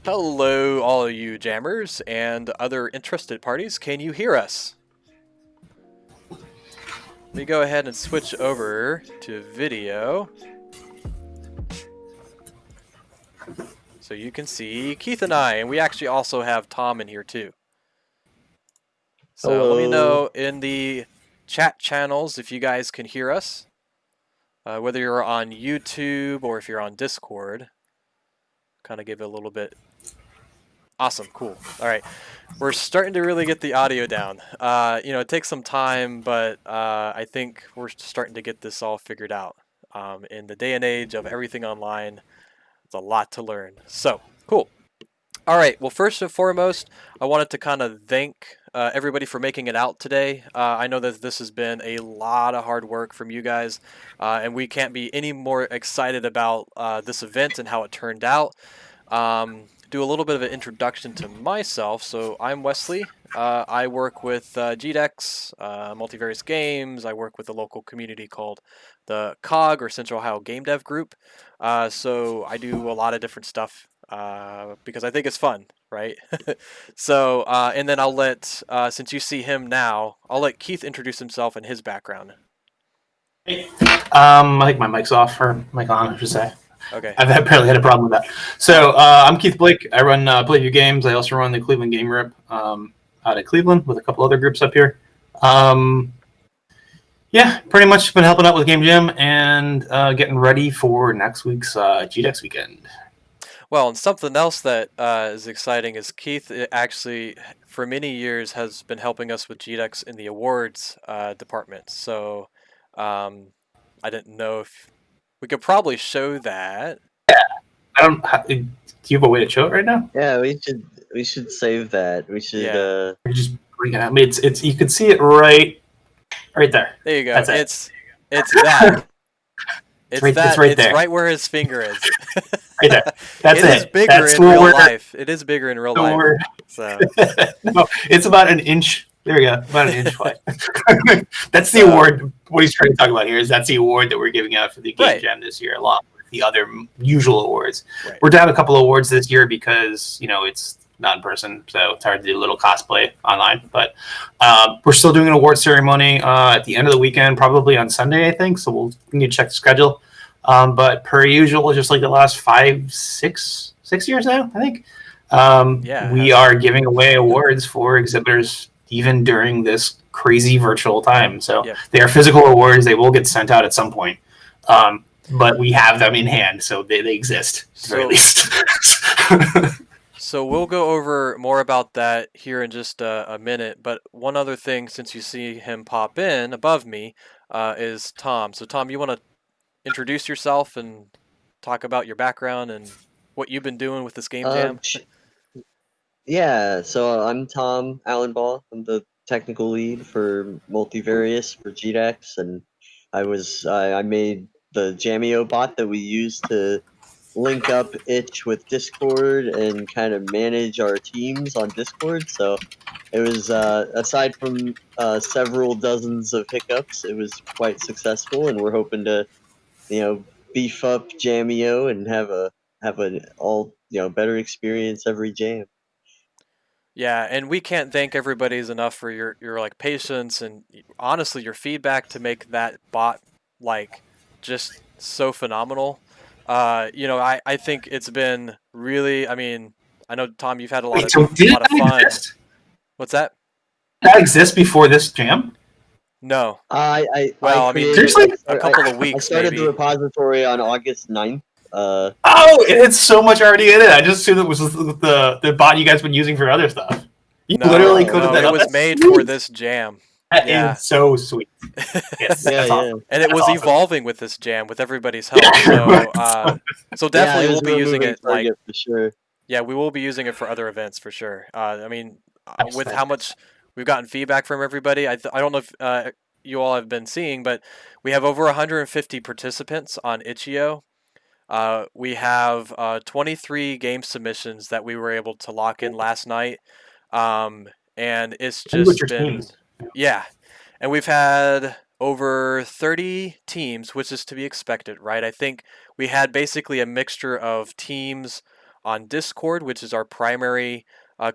Hello, all of you jammers and other interested parties. Can you hear us? Let me go ahead and switch over to video so you can see Keith and I, and we actually also have Tom in here too. So Hello. let me know in the chat channels if you guys can hear us, whether you're on YouTube or if you're on Discord. Kind of give it a little bit. Awesome, cool. All right, we're starting to really get the audio down. It takes some time, but I think we're starting to get this all figured out. In the day and age of everything online, it's a lot to learn. So, cool. All right, well, first and foremost, I wanted to kind of thank everybody for making it out today. I know that this has been a lot of hard work from you guys, and we can't be any more excited about this event and how it turned out. Do a little bit of an introduction to myself. So I'm Wesley. I work with GDEX, Multivarious Games. I work with a local community called the COG, or Central Ohio Game Dev Group. So I do a lot of different stuff because I think it's fun, right? So, and then I'll let, since you see him now, I'll let Keith introduce himself and his background. Hey. I think my mic's off, or mic on, I should say. Okay. I've apparently had a problem with that. So I'm Keith Blake. I run Playview Games. I also run the Cleveland Game Rep out of Cleveland with a couple other groups up here. Yeah, pretty much been helping out with Game Jam and getting ready for next week's GDEX weekend. Well, and something else that is exciting is Keith actually, for many years, has been helping us with GDEX in the awards department. So I didn't know if we could probably show that. Yeah, I don't. Do you have a way to show it right now? Yeah, we should save that. We should. Yeah. Just bring it out. I mean, it's you can see it right there. There you go. That's it's that. It's right that. there. It's right where his finger is. Right there. That's it. It is bigger That's in real life. It is bigger in real life. So. No, it's about an inch. There we go. About an inch wide. That's the award. What he's trying to talk about here is that's the award that we're giving out for the Game Jam this year, along with the other usual awards. Right. We're down a couple of awards this year because it's not in person, so it's hard to do a little cosplay online. But we're still doing an award ceremony at the end of the weekend, probably on Sunday, I think. So we'll need to check the schedule. But per usual, just like the last 6 years now, I think, we are giving away awards for exhibitors even during this crazy virtual time. So they are physical awards. They will get sent out at some point. But we have them in hand, so they exist, at the very least. So we'll go over more about that here in just a minute. But one other thing, since you see him pop in above me, is Tom. So Tom, you want to introduce yourself and talk about your background and what you've been doing with this Game Jam? Yeah, so I'm Tom Allenbaugh. I'm the technical lead for Multivarious for GDEX, and I made the Jamio bot that we use to link up itch with Discord and kind of manage our teams on Discord. So it was, aside from several dozens of hiccups, it was quite successful, and we're hoping to beef up Jamio and have an all better experience every jam. Yeah, and we can't thank everybody's enough for your like patience and honestly your feedback to make that bot like just so phenomenal. I think it's been really. I mean, I know Tom, you've had a lot of fun. Exist? What's that? Did that exist before this jam? No. I mean, seriously, a couple of weeks. I started maybe. the repository on August 9th. It had so much already in it. I just assumed it was the bot you guys been using for other stuff. You literally coded that up. It was made for this jam. That is so sweet. Yes, awesome. And it was evolving with this jam with everybody's help. So definitely we'll be using it for sure. Yeah, we will be using it for other events for sure. I mean, with how much we've gotten feedback from everybody, I don't know if you all have been seeing, but we have over 150 participants on Itch.io. We have 23 game submissions that we were able to lock in last night. And it's just been, and we've had over 30 teams, which is to be expected, right? I think we had basically a mixture of teams on Discord, which is our primary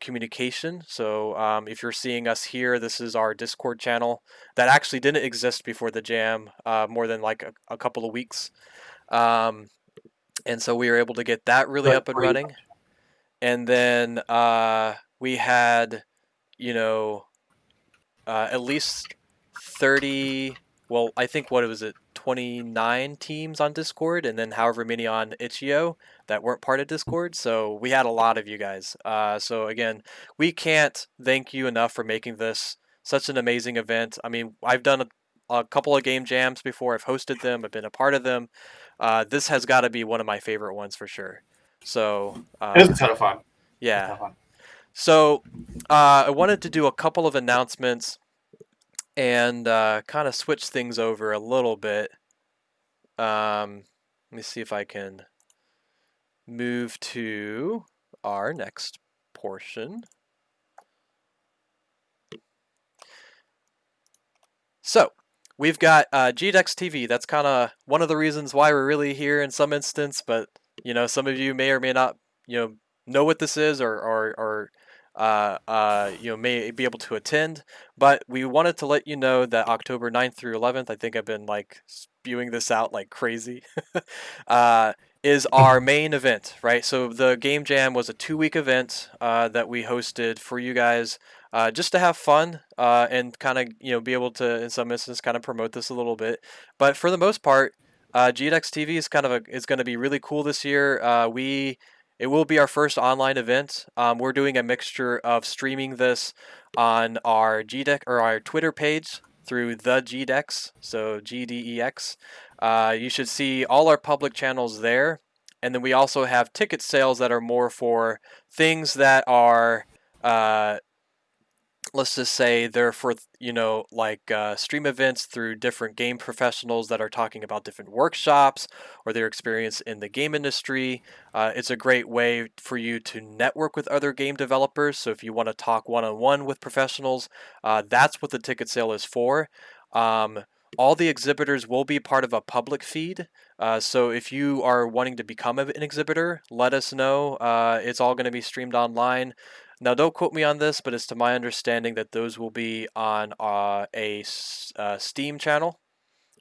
communication. So if you're seeing us here, this is our Discord channel that actually didn't exist before the jam, more than like a couple of weeks. And so we were able to get that really up and running. And then we had, you know, at least 30, well, I think what was it, 29 teams on Discord, and then however many on Itch.io that weren't part of Discord. So we had a lot of you guys. So again, we can't thank you enough for making this such an amazing event. I mean, I've done a couple of game jams before. I've hosted them. I've been a part of them. This has got to be one of my favorite ones for sure. So it was a ton of fun. Yeah. So I wanted to do a couple of announcements and kind of switch things over a little bit. Let me see if I can move to our next portion. So we've got GDEX TV. That's kind of one of the reasons why we're really here in some instance, but you know, some of you may or may not, you know what this is, or you know, may be able to attend. But we wanted to let you know that October 9th through 11th, I think I've been like spewing this out like crazy, is our main event, right? So the Game Jam was a 2-week event that we hosted for you guys. Just to have fun and kind of, you know, be able to, in some instances, kind of promote this a little bit. But for the most part, GDEX TV is kind of is going to be really cool this year. It will be our first online event. We're doing a mixture of streaming this on our GDEX or our Twitter page through the GDEX, so GDEX. You should see all our public channels there, and then we also have ticket sales that are more for things that are. Let's just say they're for, you know, like stream events through different game professionals that are talking about different workshops or their experience in the game industry. It's a great way for you to network with other game developers. So if you want to talk one-on-one with professionals, that's what the ticket sale is for. All the exhibitors will be part of a public feed. So if you are wanting to become an exhibitor, let us know. It's all going to be streamed online. Now, don't quote me on this, but it's to my understanding that those will be on a Steam channel.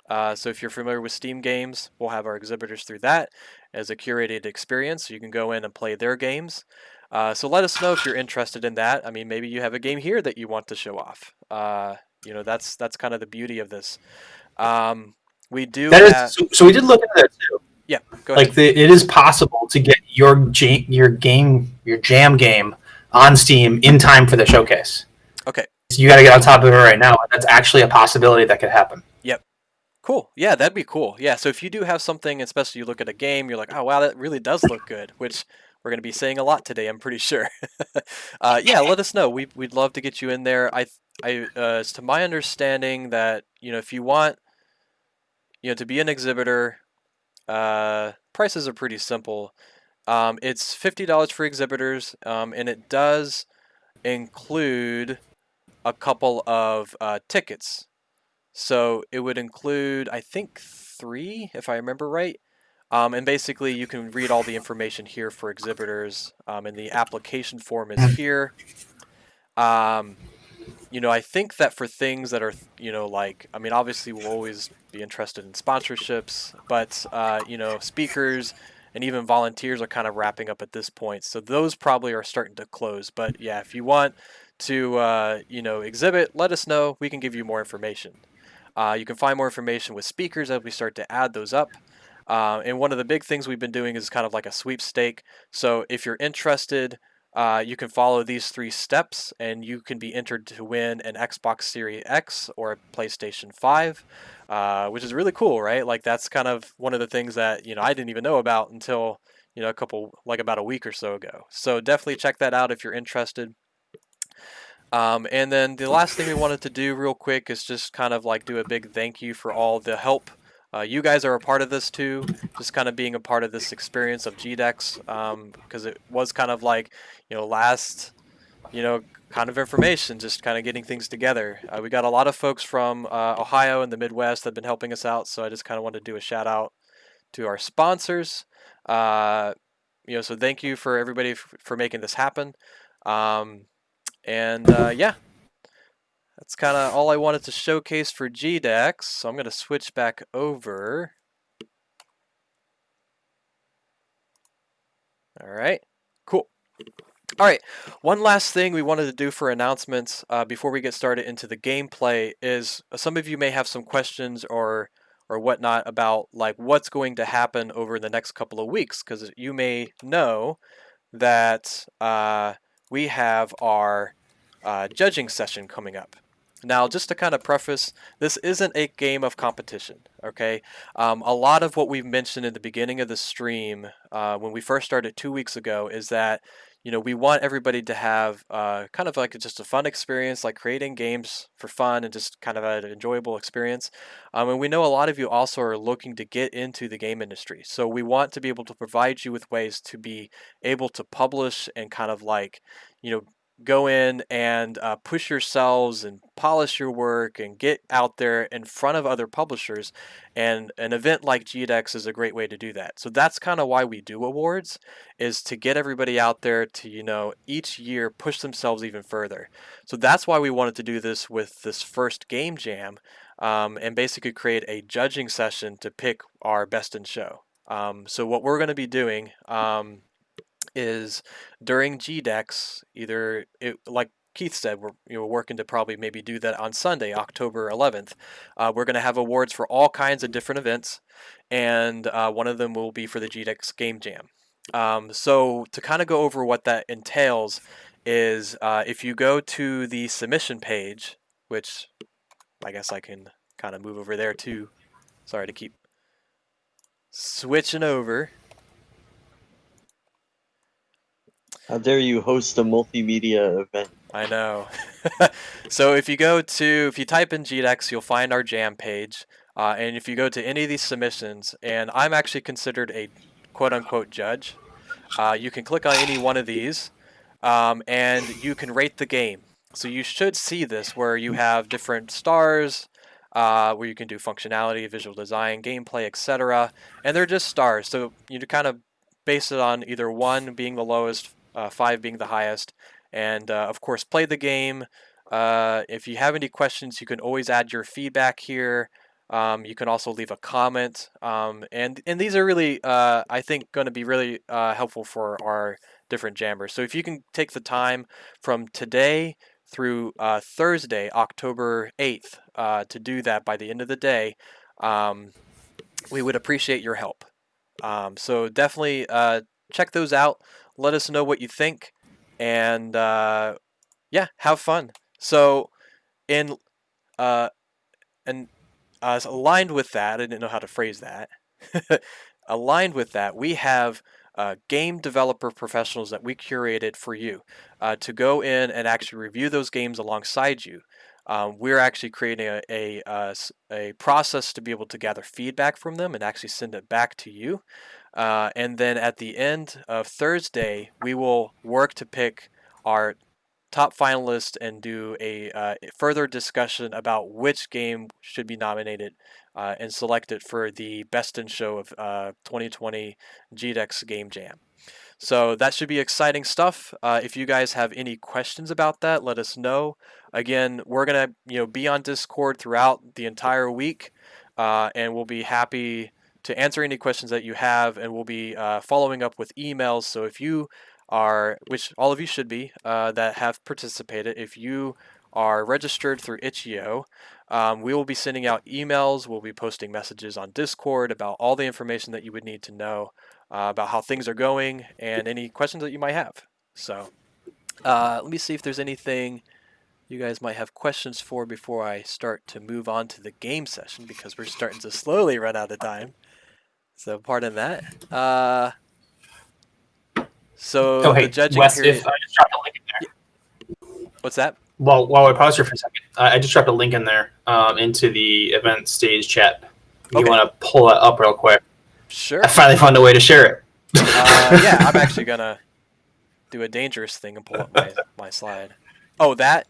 So if you're familiar with Steam games, we'll have our exhibitors through that as a curated experience. So you can go in and play their games. So let us know if you're interested in that. I mean, maybe you have a game here that you want to show off. You know, that's kind of the beauty of this. We do. So we did look into that too. Yeah, go ahead. Like it is possible to get your jam game on Steam in time for the showcase. Okay. So you got to get on top of it right now. That's actually a possibility that could happen. Yep. Cool. Yeah, that'd be cool. Yeah, so if you do have something, especially you look at a game, you're like, oh, wow, that really does look good, which we're going to be saying a lot today, I'm pretty sure. Yeah, let us know. We'd love to get you in there. It's to my understanding that, you know, if you want, you know, to be an exhibitor, prices are pretty simple. It's $50 for exhibitors, and it does include a couple of tickets. So it would include, I think, 3, if I remember right. And basically, you can read all the information here for exhibitors, and the application form is here. You know, I think that for things that are, you know, like, I mean, obviously we'll always be interested in sponsorships, but, you know, speakers and even volunteers are kind of wrapping up at this point. So those probably are starting to close. But yeah, if you want to, you know, exhibit, let us know. We can give you more information. You can find more information with speakers as we start to add those up. And one of the big things we've been doing is kind of like a sweepstake. So if you're interested, you can follow these 3 steps and you can be entered to win an Xbox Series X or a PlayStation 5, which is really cool, right? Like that's kind of one of the things that, you know, I didn't even know about until, you know, about a week or so ago. So definitely check that out if you're interested. And then the last thing we wanted to do real quick is just kind of like do a big thank you for all the help. You guys are a part of this too, just kind of being a part of this experience of GDEX, because it was kind of like, you know, last, you know, kind of information, just kind of getting things together. We got a lot of folks from Ohio and the Midwest that have been helping us out, so I just kind of wanted to do a shout out to our sponsors. You so thank you for everybody for making this happen. Yeah, that's kind of all I wanted to showcase for GDEX. So I'm going to switch back over. All right, cool. All right, one last thing we wanted to do for announcements before we get started into the gameplay is some of you may have some questions or whatnot about like what's going to happen over the next couple of weeks, because you may know that we have our judging session coming up. Now, just to kind of preface, this isn't a game of competition, okay? A lot of what we've mentioned in the beginning of the stream when we first started 2 weeks ago is that, we want everybody to have kind of like just a fun experience, like creating games for fun and just kind of an enjoyable experience. And we know a lot of you also are looking to get into the game industry. So we want to be able to provide you with ways to be able to publish and kind of like, go in and push yourselves and polish your work and get out there in front of other publishers. And an event like GDEX is a great way to do that. So that's kind of why we do awards, is to get everybody out there to, each year push themselves even further. So that's why we wanted to do this with this first game jam and basically create a judging session to pick our best in show. So what we're going to be doing is during GDEX, like Keith said, we're working to probably maybe do that on Sunday, October 11th. We're going to have awards for all kinds of different events, and one of them will be for the GDEX Game Jam. So to kind of go over what that entails is if you go to the submission page, which I guess I can kind of move over there too. Sorry to keep switching over. How dare you host a multimedia event? I know. So if you type in GDEX, you'll find our jam page. And if you go to any of these submissions, and I'm actually considered a quote-unquote judge, you can click on any one of these, and you can rate the game. So you should see this where you have different stars, where you can do functionality, visual design, gameplay, etc. And they're just stars. So you kind of base it on either 1 being the lowest, 5 being the highest. And of course, play the game. If you have any questions, you can always add your feedback here. You can also leave a comment. And these are really, I think, going to be really helpful for our different jammers. So if you can take the time from today through Thursday, October 8th, to do that by the end of the day, we would appreciate your help. So definitely check those out. Let us know what you think. And yeah, have fun. So aligned with that, I didn't know how to phrase that. Aligned with that, we have game developer professionals that we curated for you to go in and actually review those games alongside you. We're actually creating a process to be able to gather feedback from them and actually send it back to you. And then at the end of Thursday, we will work to pick our top finalists and do a further discussion about which game should be nominated and selected for the Best in Show of 2020 GDEX Game Jam. So that should be exciting stuff. If you guys have any questions about that, let us know. Again, we're gonna be on Discord throughout the entire week, and we'll be happy to answer any questions that you have, and we'll be following up with emails. So if you are, which all of you should be, that have participated, if you are registered through Itch.io, we will be sending out emails. We'll be posting messages on Discord about all the information that you would need to know about how things are going and any questions that you might have. So let me see if there's anything you guys might have questions for before I start to move on to the game session, because we're starting to slowly run out of time. So pardon that. So hey, the judging Wes, period. if I just dropped a link in there. What's that? Well, while I pause here for a second, I just dropped a link in there into the event stage chat. If you want to pull that up real quick. Sure. I finally found a way to share it. Yeah, I'm actually going to do a dangerous thing and pull up my slide. Oh, that?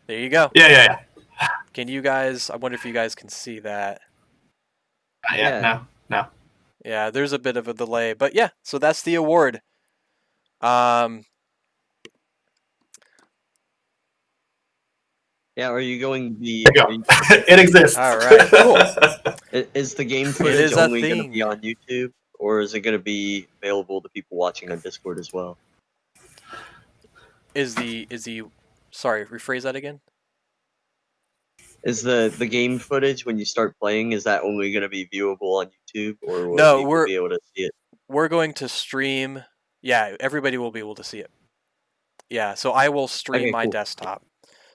There you go. Yeah. Can you guys, I wonder if you guys can see that. Yeah. No. Yeah, there's a bit of a delay, but yeah, so that's the award. Yeah, are you going to be? There you go. It exists. All right, cool. Is the game It footage is a only going to be thing. on YouTube, or is it going to be available to people watching on Discord as well? Is the sorry, rephrase that again? Is the game footage when you start playing, is that only going to be viewable on YouTube, or will No, people be able to see it? we're going to stream. Yeah, everybody will be able to see it. Yeah, so I will stream Okay, my cool. desktop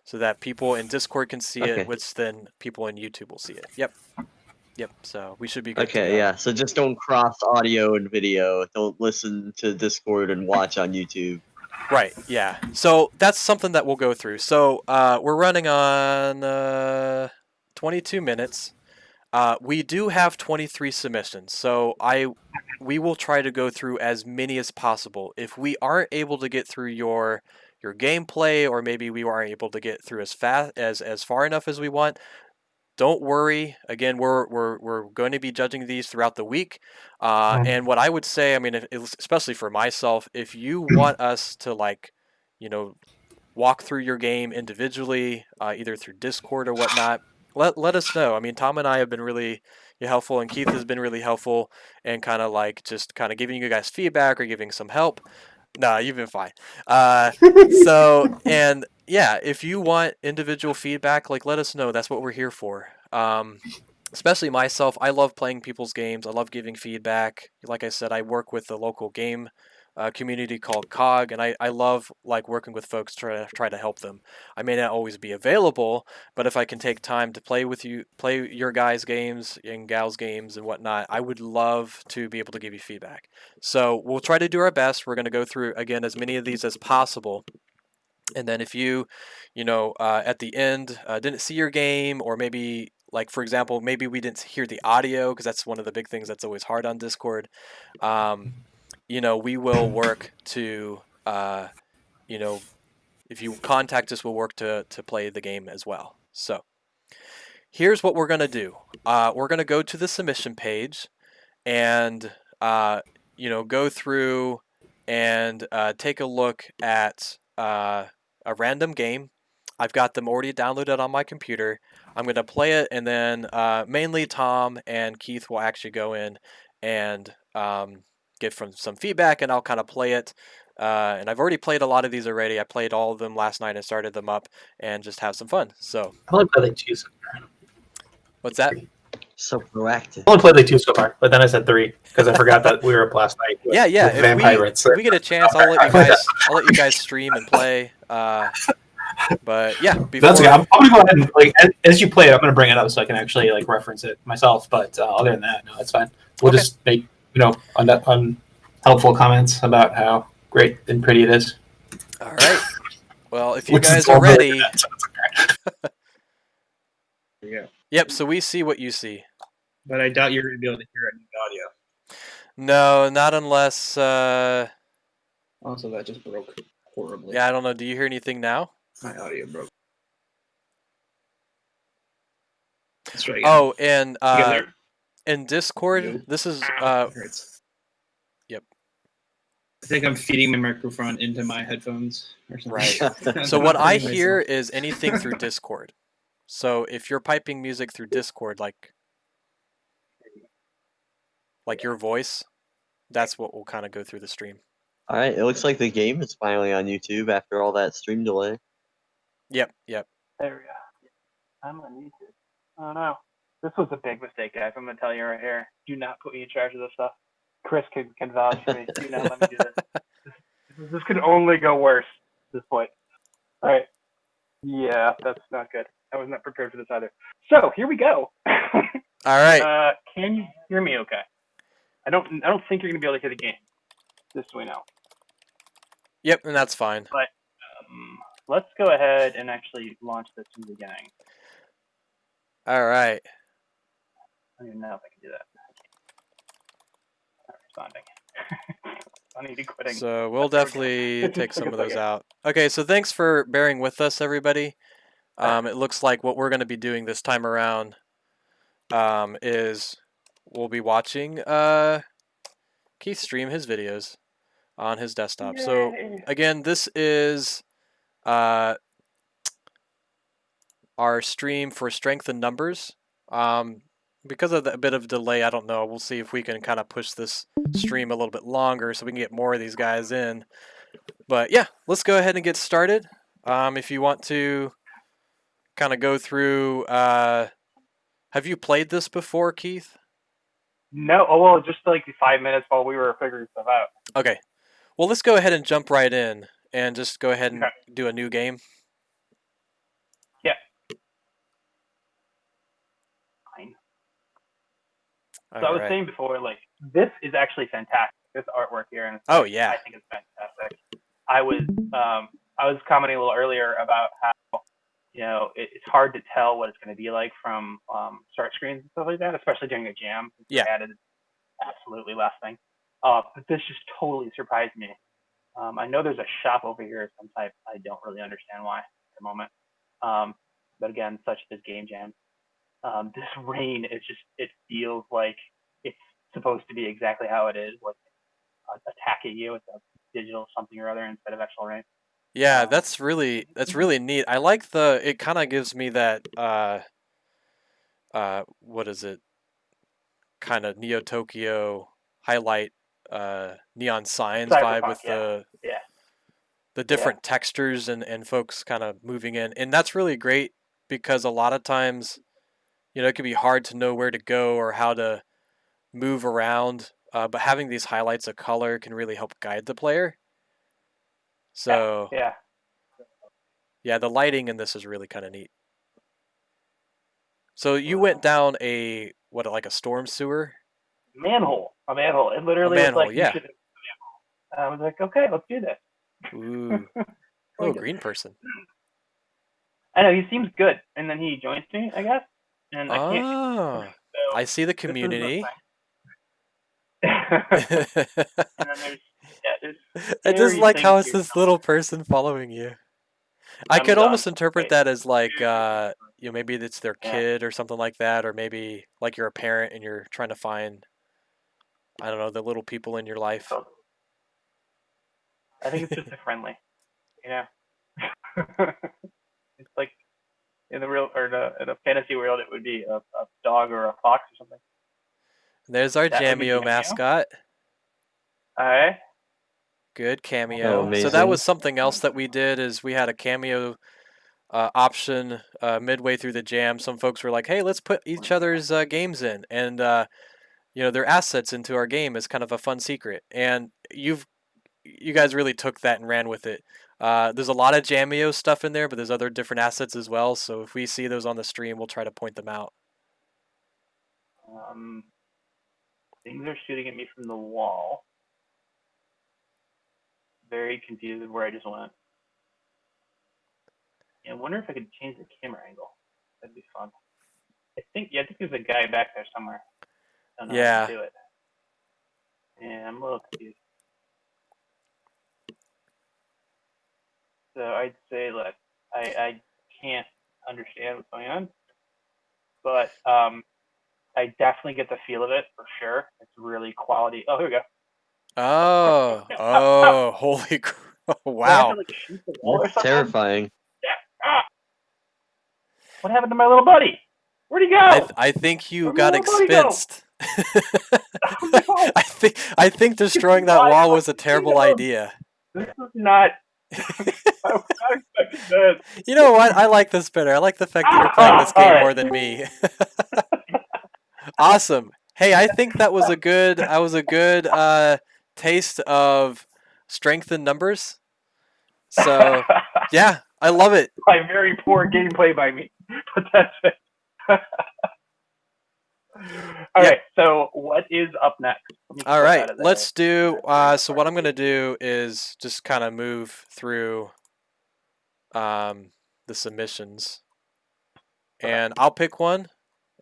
so that people in Discord can see Okay. it, which then people in YouTube will see it. Yep. Yep. So we should be good to Okay, go. yeah. So just don't cross audio and video. Don't listen to Discord and watch on YouTube. Right. Yeah. So that's something that we'll go through. So we're running on 22 minutes. We do have 23 submissions, so we will try to go through as many as possible. If we aren't able to get through your gameplay, or maybe we aren't able to get through as far enough as we want, don't worry. Again, we're going to be judging these throughout the week. And what I would say, I mean, especially for myself, if you want us to, like, you know, walk through your game individually, either through Discord or whatnot, let us know. I mean, Tom and I have been really helpful, and Keith has been really helpful, and kind of like just kind of giving you guys feedback or giving some help. Nah, you've been fine. And yeah, if you want individual feedback, like, let us know. That's what we're here for. Especially myself, I love playing people's games. I love giving feedback. Like I said, I work with the local game community called COG, and I love, like, working with folks to try to help them. I may not always be available, but if I can take time to play your guys' games and gals' games and whatnot, I would love to be able to give you feedback. So we'll try to do our best. We're going to go through, again, as many of these as possible. And then if you at the end didn't see your game, or maybe, like, for example, maybe we didn't hear the audio, because that's one of the big things that's always hard on Discord. We will work to, if you contact us, we'll work to play the game as well. So here's what we're going to do. We're going to go to the submission page and, go through and take a look at a random game. I've got them already downloaded on my computer. I'm going to play it, and then mainly Tom and Keith will actually go in and give some feedback, and I'll kind of play it. And I've already played a lot of these already. I played all of them last night and started them up, and just have some fun. So, I've only played like two. what's that? So proactive. I've only played like two so far, but then I said three because I forgot that we were up last night. With, Yeah. with If we get a chance, I'll let you guys stream and play. But yeah, that's okay. I'm gonna go ahead and, like, as you play it, I'm gonna bring it up so I can actually, like, reference it myself. But other than that, no, that's fine. We'll just make on helpful comments about how great and pretty it is. All right. Well, if you guys are ready. Yeah. Yep. So we see what you see. But I doubt you're going to be able to hear it in the audio. No, not unless. Also, that just broke horribly. Yeah, I don't know. Do you hear anything now? My audio broke. Let's try again. Oh, and Together? in Discord, Yo. this is It hurts. Yep. I think I'm feeding my microphone into my headphones or something. Right. So what I hear is anything through Discord. So if you're piping music through Discord, like your voice, that's what will kind of go through the stream. All right, it looks like the game is finally on YouTube after all that stream delay. Yep. There we go. I'm on YouTube. Oh no. This was a big mistake, guys. I'm gonna tell you right here. Do not put me in charge of this stuff. Chris can vouch for me. Do not let me do this. This could only go worse at this point. All right. Yeah, that's not good. I was not prepared for this either. So here we go. All right. Can you hear me? Okay. I don't think you're gonna be able to hear the game. Just so we know. Yep, and that's fine. But let's go ahead and actually launch this from the beginning. All right. I don't even know if I can do that. Not responding. I need to quitting. So we'll definitely take some of those out. Okay, so thanks for bearing with us, everybody. It looks like what we're going to be doing this time around is will be watching Keith stream his videos on his desktop. So Yay. again, this is our stream for strength in numbers. Because of a bit of delay, I don't know. We'll see if we can kind of push this stream a little bit longer so we can get more of these guys in. But yeah, let's go ahead and get started. If you want to kind of go through, have you played this before, Keith? No, oh well, just like 5 minutes while we were figuring stuff out. Okay. Well, let's go ahead and jump right in and just go ahead and Okay. do a new game. Yeah. Fine. So I was saying before, like, this is actually fantastic. This artwork here, and Oh yeah. I think it's fantastic. I was commenting a little earlier about how, you know, it's hard to tell what it's going to be like from start screens and stuff like that, especially during a jam. Yeah. Added absolutely last thing. But this just totally surprised me. I know there's a shop over here of some type. I don't really understand why at the moment. But again, such as Game Jam. This rain is just, it feels like it's supposed to be exactly how it is, like attacking you with a digital something or other instead of actual rain. Yeah, that's really neat. I like it kind of gives me that what is it? Kind of Neo Tokyo highlight neon signs Cyberpunk, vibe with yeah. the different textures and folks kind of moving in. And that's really great because a lot of times, you know, it can be hard to know where to go or how to move around. But having these highlights of color can really help guide the player. So yeah, the lighting in this is really kind of neat. So you went down like a storm sewer? A manhole. It literally was like, yeah. I was like, okay, let's do this. Ooh, little green person. I know, he seems good. And then he joins me, I guess. And I can't. So I see the community. And then I just like how it's this little person following you. I could almost interpret that as like, you know, maybe it's their kid or something like that, or maybe like you're a parent and you're trying to find, I don't know, the little people in your life. I think it's just a friendly, you know. It's like in the real or in a fantasy world, it would be a dog or a fox or something. There's our Jamio mascot. All right. Good cameo. Oh, so that was something else that we did is we had a cameo option midway through the jam. Some folks were like, "Hey, let's put each other's games in and you know, their assets into our game as kind of a fun secret." And you guys really took that and ran with it. There's a lot of Jamio stuff in there, but there's other different assets as well. So if we see those on the stream, we'll try to point them out. Things are shooting at me from the wall. Very confused with where I just went. I wonder if I could change the camera angle. That'd be fun. I think there's a guy back there somewhere. I don't know how to do it. Yeah, I'm a little confused. So I'd say, look, I can't understand what's going on, but I definitely get the feel of it for sure. It's really quality. Oh, here we go. Oh, holy crap. Wow. That's terrifying. Yeah. What happened to my little buddy? Where'd he go? I think you got expensed. No. I think destroying that wall was a terrible idea. This is not. I was not expecting this. You know what? I like this better. I like the fact that you're playing this game more than me. Awesome. Hey, I think that was a good taste of strength in numbers. So yeah, I love it. By very poor gameplay by me, but that's it. All right, so what is up next? All right, let's do, so what I'm going to do is just kind of move through the submissions. And I'll pick one,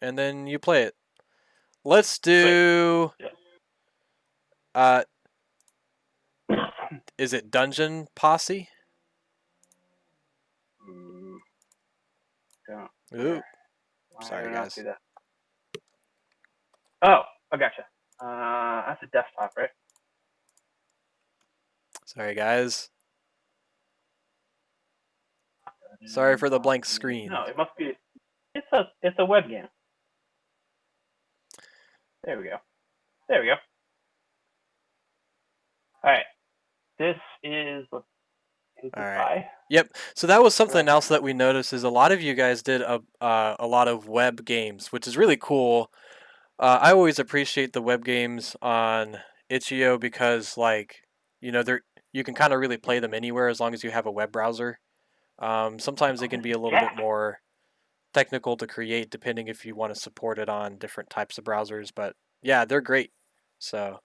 and then you play it. Let's do, is it Dungeon Posse? Ooh, sorry guys. Oh, Oh, gotcha. That's a desktop, right? Sorry, guys. Sorry for the blank screen. No, it must be. It's a web game. There we go. There we go. All right. This is. All right. Yep. So that was something else that we noticed is a lot of you guys did a lot of web games, which is really cool. I always appreciate the web games on itch.io because, like, you know, you can kind of really play them anywhere as long as you have a web browser. Sometimes they can be a little bit more technical to create depending if you want to support it on different types of browsers, but yeah, they're great. So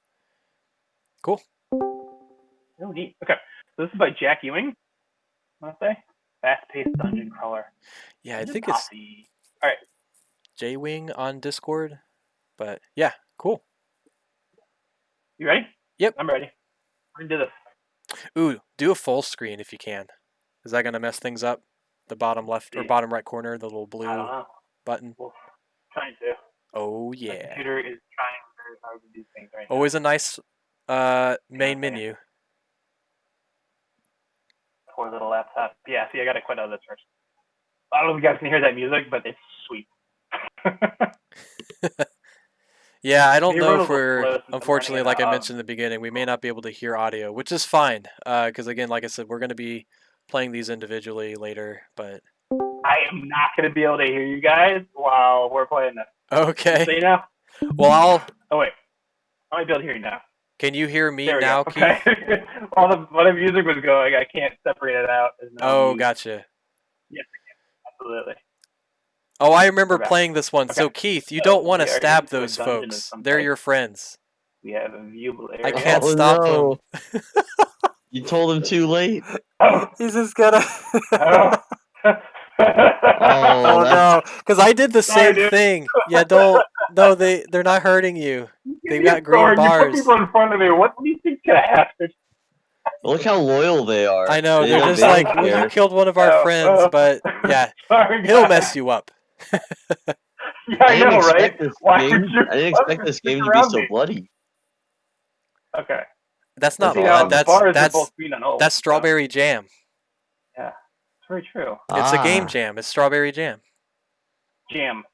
cool. Oh, neat. Okay, so this is by Jack Ewing. I want to say fast-paced dungeon crawler. Yeah, I think it's all right. J-Wing on Discord, but yeah, cool. You ready? Yep, I'm ready. We're gonna do this. Ooh, do a full screen if you can. Is that gonna mess things up? The bottom left or bottom right corner, the little blue button. Well, trying to. Oh yeah. My computer is trying very hard to do things right now. Always a nice main menu. Poor little laptop. Yeah, see, I gotta quit out of this first. I don't know if you guys can hear that music, but it's sweet. Yeah, I don't know if we're, unfortunately, like I mentioned in the beginning, we may not be able to hear audio, which is fine. Because again, like I said, we're going to be playing these individually later, but... I am not going to be able to hear you guys while we're playing this. Okay. So, you know? Well, I'll... Oh, wait. I might be able to hear you now. Can you hear me now, Keith? Okay. While the music was going, I can't separate it out. Oh, gotcha. Yes, I can. Absolutely. Oh, I remember playing this one. Okay. So, Keith, you don't want to stab those folks. They're your friends. We have a viewable area. I can't stop them. You told him too late. He's just gonna... Oh, no, because I did the same thing. Yeah, don't. No, they're not hurting you. They've got green bars. You put people in front of me. What do you think gonna happen? Look how loyal they are. I know. They're just like, well, you killed one of our friends, but yeah, he'll mess you up. Yeah, I know, right? I didn't expect this game to be so bloody. Okay. That's not blood. That's strawberry jam. Yeah, it's very true. It's a game jam. It's strawberry jam. Jam.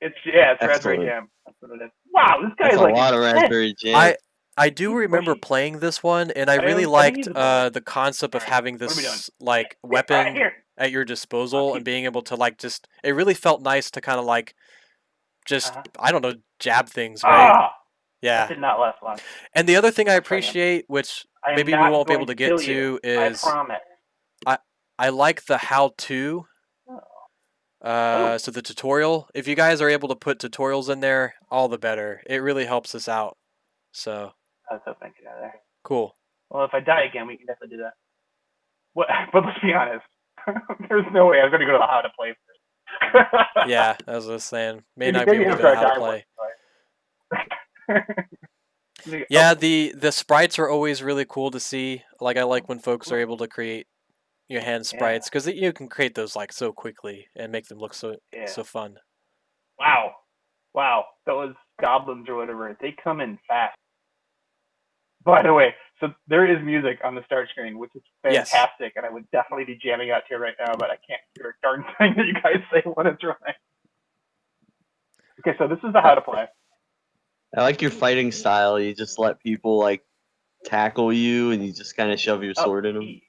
It's raspberry jam. That's what it is. Wow, this guy's like a lot of raspberry jam. I do remember playing this one, and I really liked the concept of having this like weapon at your disposal and being able to like just. It really felt nice to kind of like just I don't know, jab things, right? Yeah. That did not last long. And the other thing I appreciate, which maybe we won't be able to get to, is I like the how-to. So the tutorial. If you guys are able to put tutorials in there, all the better. It really helps us out. So. I was hoping to get out of there. Cool. Well, if I die again, we can definitely do that. What? But let's be honest. There's no way I was going to go to the how to play first. Yeah, as I was saying, may not be able to go to how to play. Yeah, the sprites are always really cool to see. Like I like when folks are able to create your hand sprites because you can create those like so quickly and make them look so fun. Wow, those goblins or whatever, they come in fast. By the way, so there is music on the start screen, which is fantastic, and I would definitely be jamming out to it right now, but I can't hear a darn thing that you guys say when it's running. Okay, so this is the how to play. I like your fighting style. You just let people like tackle you, and you just kind of shove your sword in them.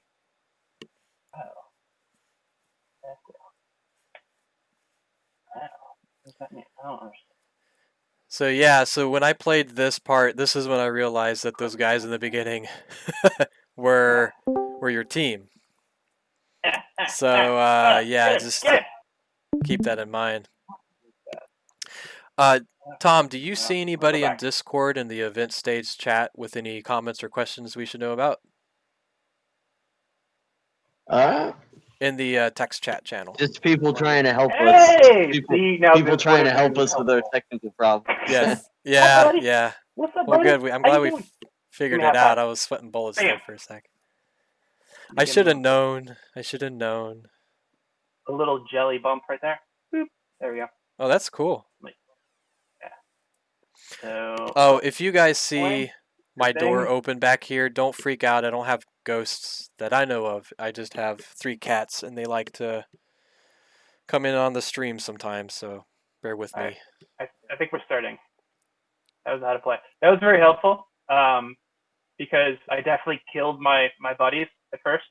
I don't understand. So yeah, so when I played this part, this is when I realized that those guys in the beginning were your team. So yeah, just keep that in mind. Tom, do you see anybody in Discord in the event stage chat with any comments or questions we should know about? In the text chat channel. Just people trying to help us. People trying to help us with our technical problems. Yes. Yeah, yeah. What's up, well, buddy? good. I'm glad we figured it out. I was sweating bullets there for a sec. I should have known. I should have known. A little jelly bump right there. Boop. There we go. Oh, that's cool. Yeah. So. Oh, if you guys see Point, my door thing. open back here, don't freak out. I don't have ghosts that I know of. I just have 3 cats, and they like to come in on the stream sometimes, so bear with me. I think we're starting. That was how to play. That was very helpful. Because I definitely killed my buddies at first.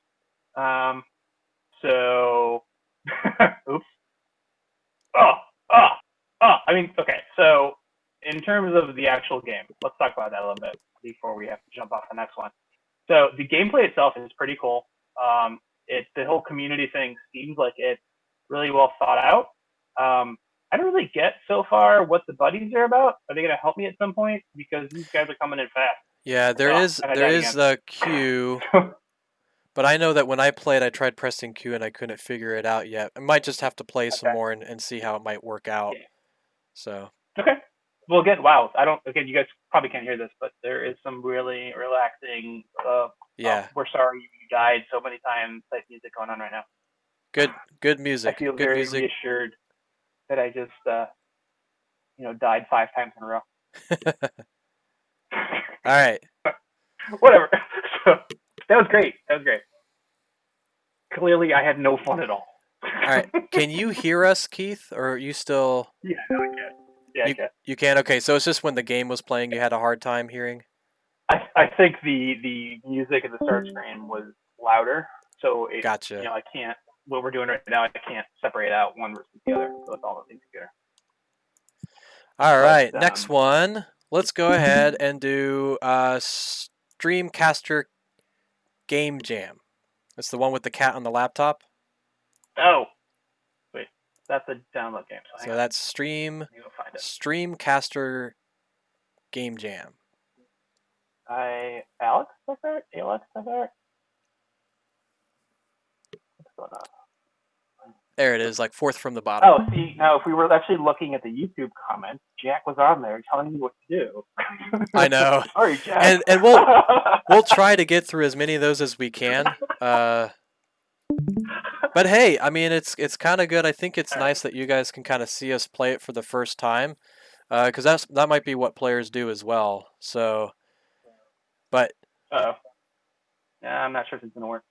So, oops. I mean, okay. So, in terms of the actual game, let's talk about that a little bit before we have to jump off the next one. So, the gameplay itself is pretty cool. The whole community thing seems like it's really well thought out. I don't really get so far what the buddies are about. Are they going to help me at some point? Because these guys are coming in fast. Yeah, there is the Q, but I know that when I played, I tried pressing Q and I couldn't figure it out yet. I might just have to play some more and see how it might work out. Yeah. So. Okay. Well, again, wow. You guys probably can't hear this, but there is some really relaxing. Yeah. We're sorry you died so many times type music going on right now. Good music. I feel good very music. reassured that I just, died 5 times in a row. All right. Whatever. So that was great. Clearly, I had no fun at all. All right. Can you hear us, Keith, or are you still? Yeah, no, I can. Yeah, I can. You can. Okay, so it's just when the game was playing, you had a hard time hearing. I think the music in the start screen was louder, so Gotcha. I can't. What we're doing right now, I can't separate out one versus the other, so it's all the things together. All right, next one. Let's go ahead and do Streamcaster Game Jam. It's the one with the cat on the laptop. Oh, wait, that's a download game. So that's Streamcaster Game Jam. Alex, is that? Alex, is that? What's going on? There it is, like 4th from the bottom. Oh, see, now if we were actually looking at the YouTube comments, Jack was on there telling me what to do. I know. Sorry, Jack. And we'll try to get through as many of those as we can. But hey, I mean, it's kind of good. I think it's nice that you guys can kind of see us play it for the first time, because that might be what players do as well. So, but yeah, I'm not sure if it's gonna work.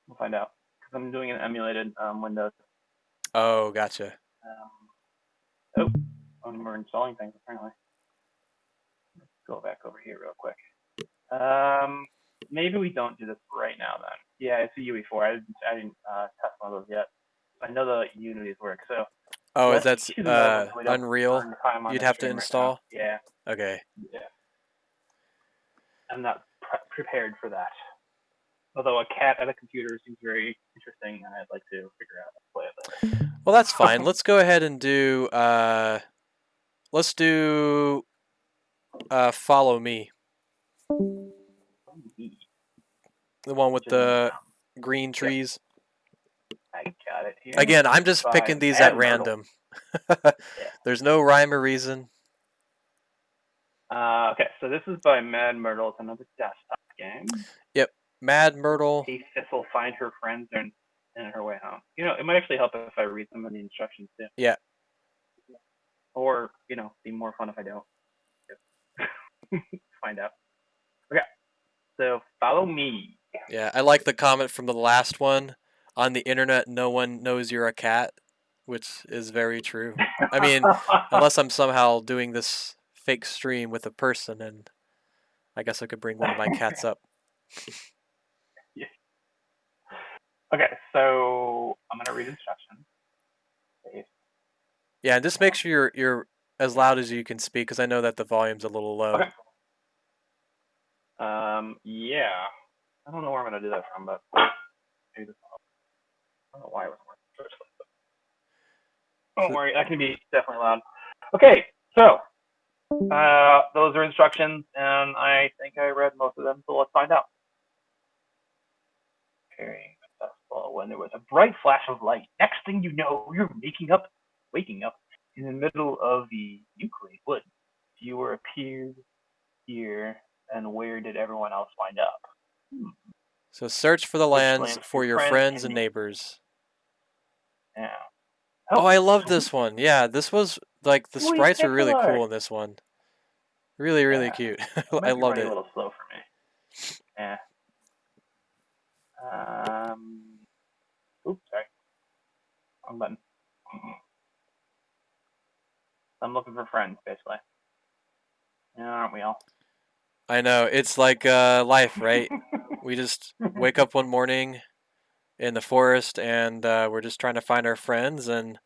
We'll find out because I'm doing an emulated Windows. Oh, gotcha. We're installing things apparently. Let's go back over here real quick. Maybe we don't do this right now then. Yeah, it's a UE4. I didn't test one of those yet. I know the Unity's work. So. Oh, that's Unreal. You'd have to install. Right yeah. Okay. Yeah. I'm not prepared for that. Although a cat at a computer seems very interesting, and I'd like to figure out how to play it later. Well, that's fine. Let's go ahead and do. Let's do. Follow Me. The one with the green trees. I got it here. Again, I'm just picking these at random. There's no rhyme or reason. Okay, so this is by Mad Myrtle. It's another desktop game. Yep, Mad Myrtle. Hey, Sif will find her friends and her way home. It might actually help if I read some of the instructions too. Yeah. Or, be more fun if I don't. Find out. Okay, so follow me. Yeah, I like the comment from the last one. On the internet, no one knows you're a cat, which is very true. I mean, unless I'm somehow doing this fake stream with a person, and I guess I could bring one of my cats up. Yeah. Okay, so I'm gonna read instructions. Yeah, and just make sure you're as loud as you can speak, because I know that the volume's a little low. Okay. Yeah. I don't know where I'm gonna do that from, but maybe this one. I don't know why it wasn't working first. Don't worry, that can be definitely loud. Okay, so those are instructions, and I think I read most of them, so let's find out. Very successful. When there was a bright flash of light, next thing you know, you're waking up in the middle of the Euclid woods. You were appeared here, and where did everyone else wind up? So search for the lands for your friends and neighbors. Yeah. Oh, I love this one. Yeah, this was like the sprites are really cool in this one. Really, really Yeah. cute. It I might be loved running a it. little slow for me. Yeah. Oops, sorry. Wrong button. I'm looking for friends, basically. Yeah, aren't we all? I know. It's like life, right? We just wake up one morning in the forest and we're just trying to find our friends, and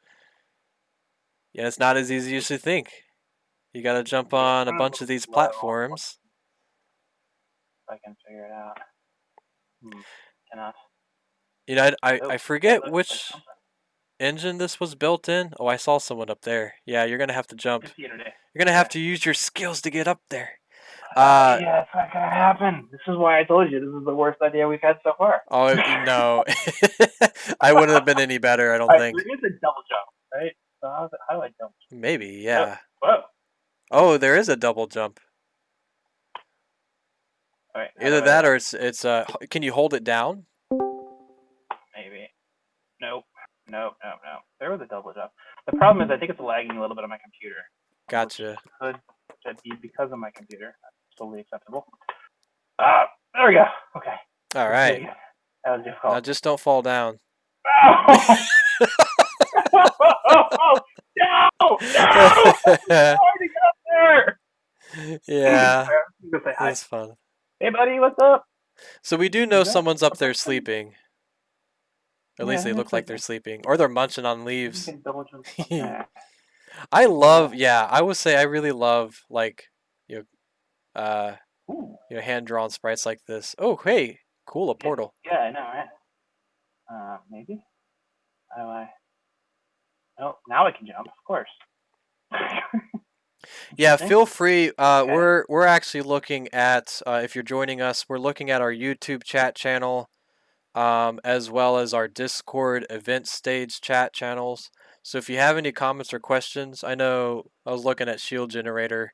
yeah, it's not as easy as you think. You got to jump Yeah, on it's a running a bunch little of these slow. platforms. If I can figure it out. Cannot. You know, I Oh, I hey, forget look, there's which something. engine this was built in. Oh, I saw someone up there. Yeah, you're gonna have to jump. 50 today. You're gonna have Okay. to use your skills to get up there. Yeah, it's not gonna happen. This is why I told you this is the worst idea we've had so far. Oh no, I wouldn't have been any better. I don't Alright, think. there is a double jump, right? So how do I double jump? Maybe, Oh, yeah. whoa. Oh, there is a double jump. Alright, Either that or it's can you hold it down? maybe. Nope. Nope. There was a double jump. The problem is I think it's lagging a little bit on my computer. Gotcha. Which could be because of my computer. That's totally acceptable. Ah, there we go. Okay. All right. That was Now difficult. just don't fall down. Oh, no! It's hard to get up there! Yeah, I'm gonna say hi. that's fun. Hey, buddy, what's up? So we do know Is that someone's up a there person? sleeping. At Yeah, least they they're look like they're sleeping. sleeping, or they're munching on You leaves. can double jump. Yeah. I love, yeah, I would say I really love like you Ooh. hand drawn sprites like this. Oh, hey, cool, a portal. Yeah, I know, right? Maybe. How do I? Oh, now I can jump. Of course. Yeah, Interesting. feel free. Okay. We're actually looking at if you're joining us, we're looking at our YouTube chat channel, as well as our Discord event stage chat channels. So if you have any comments or questions, I know I was looking at Shield Generator.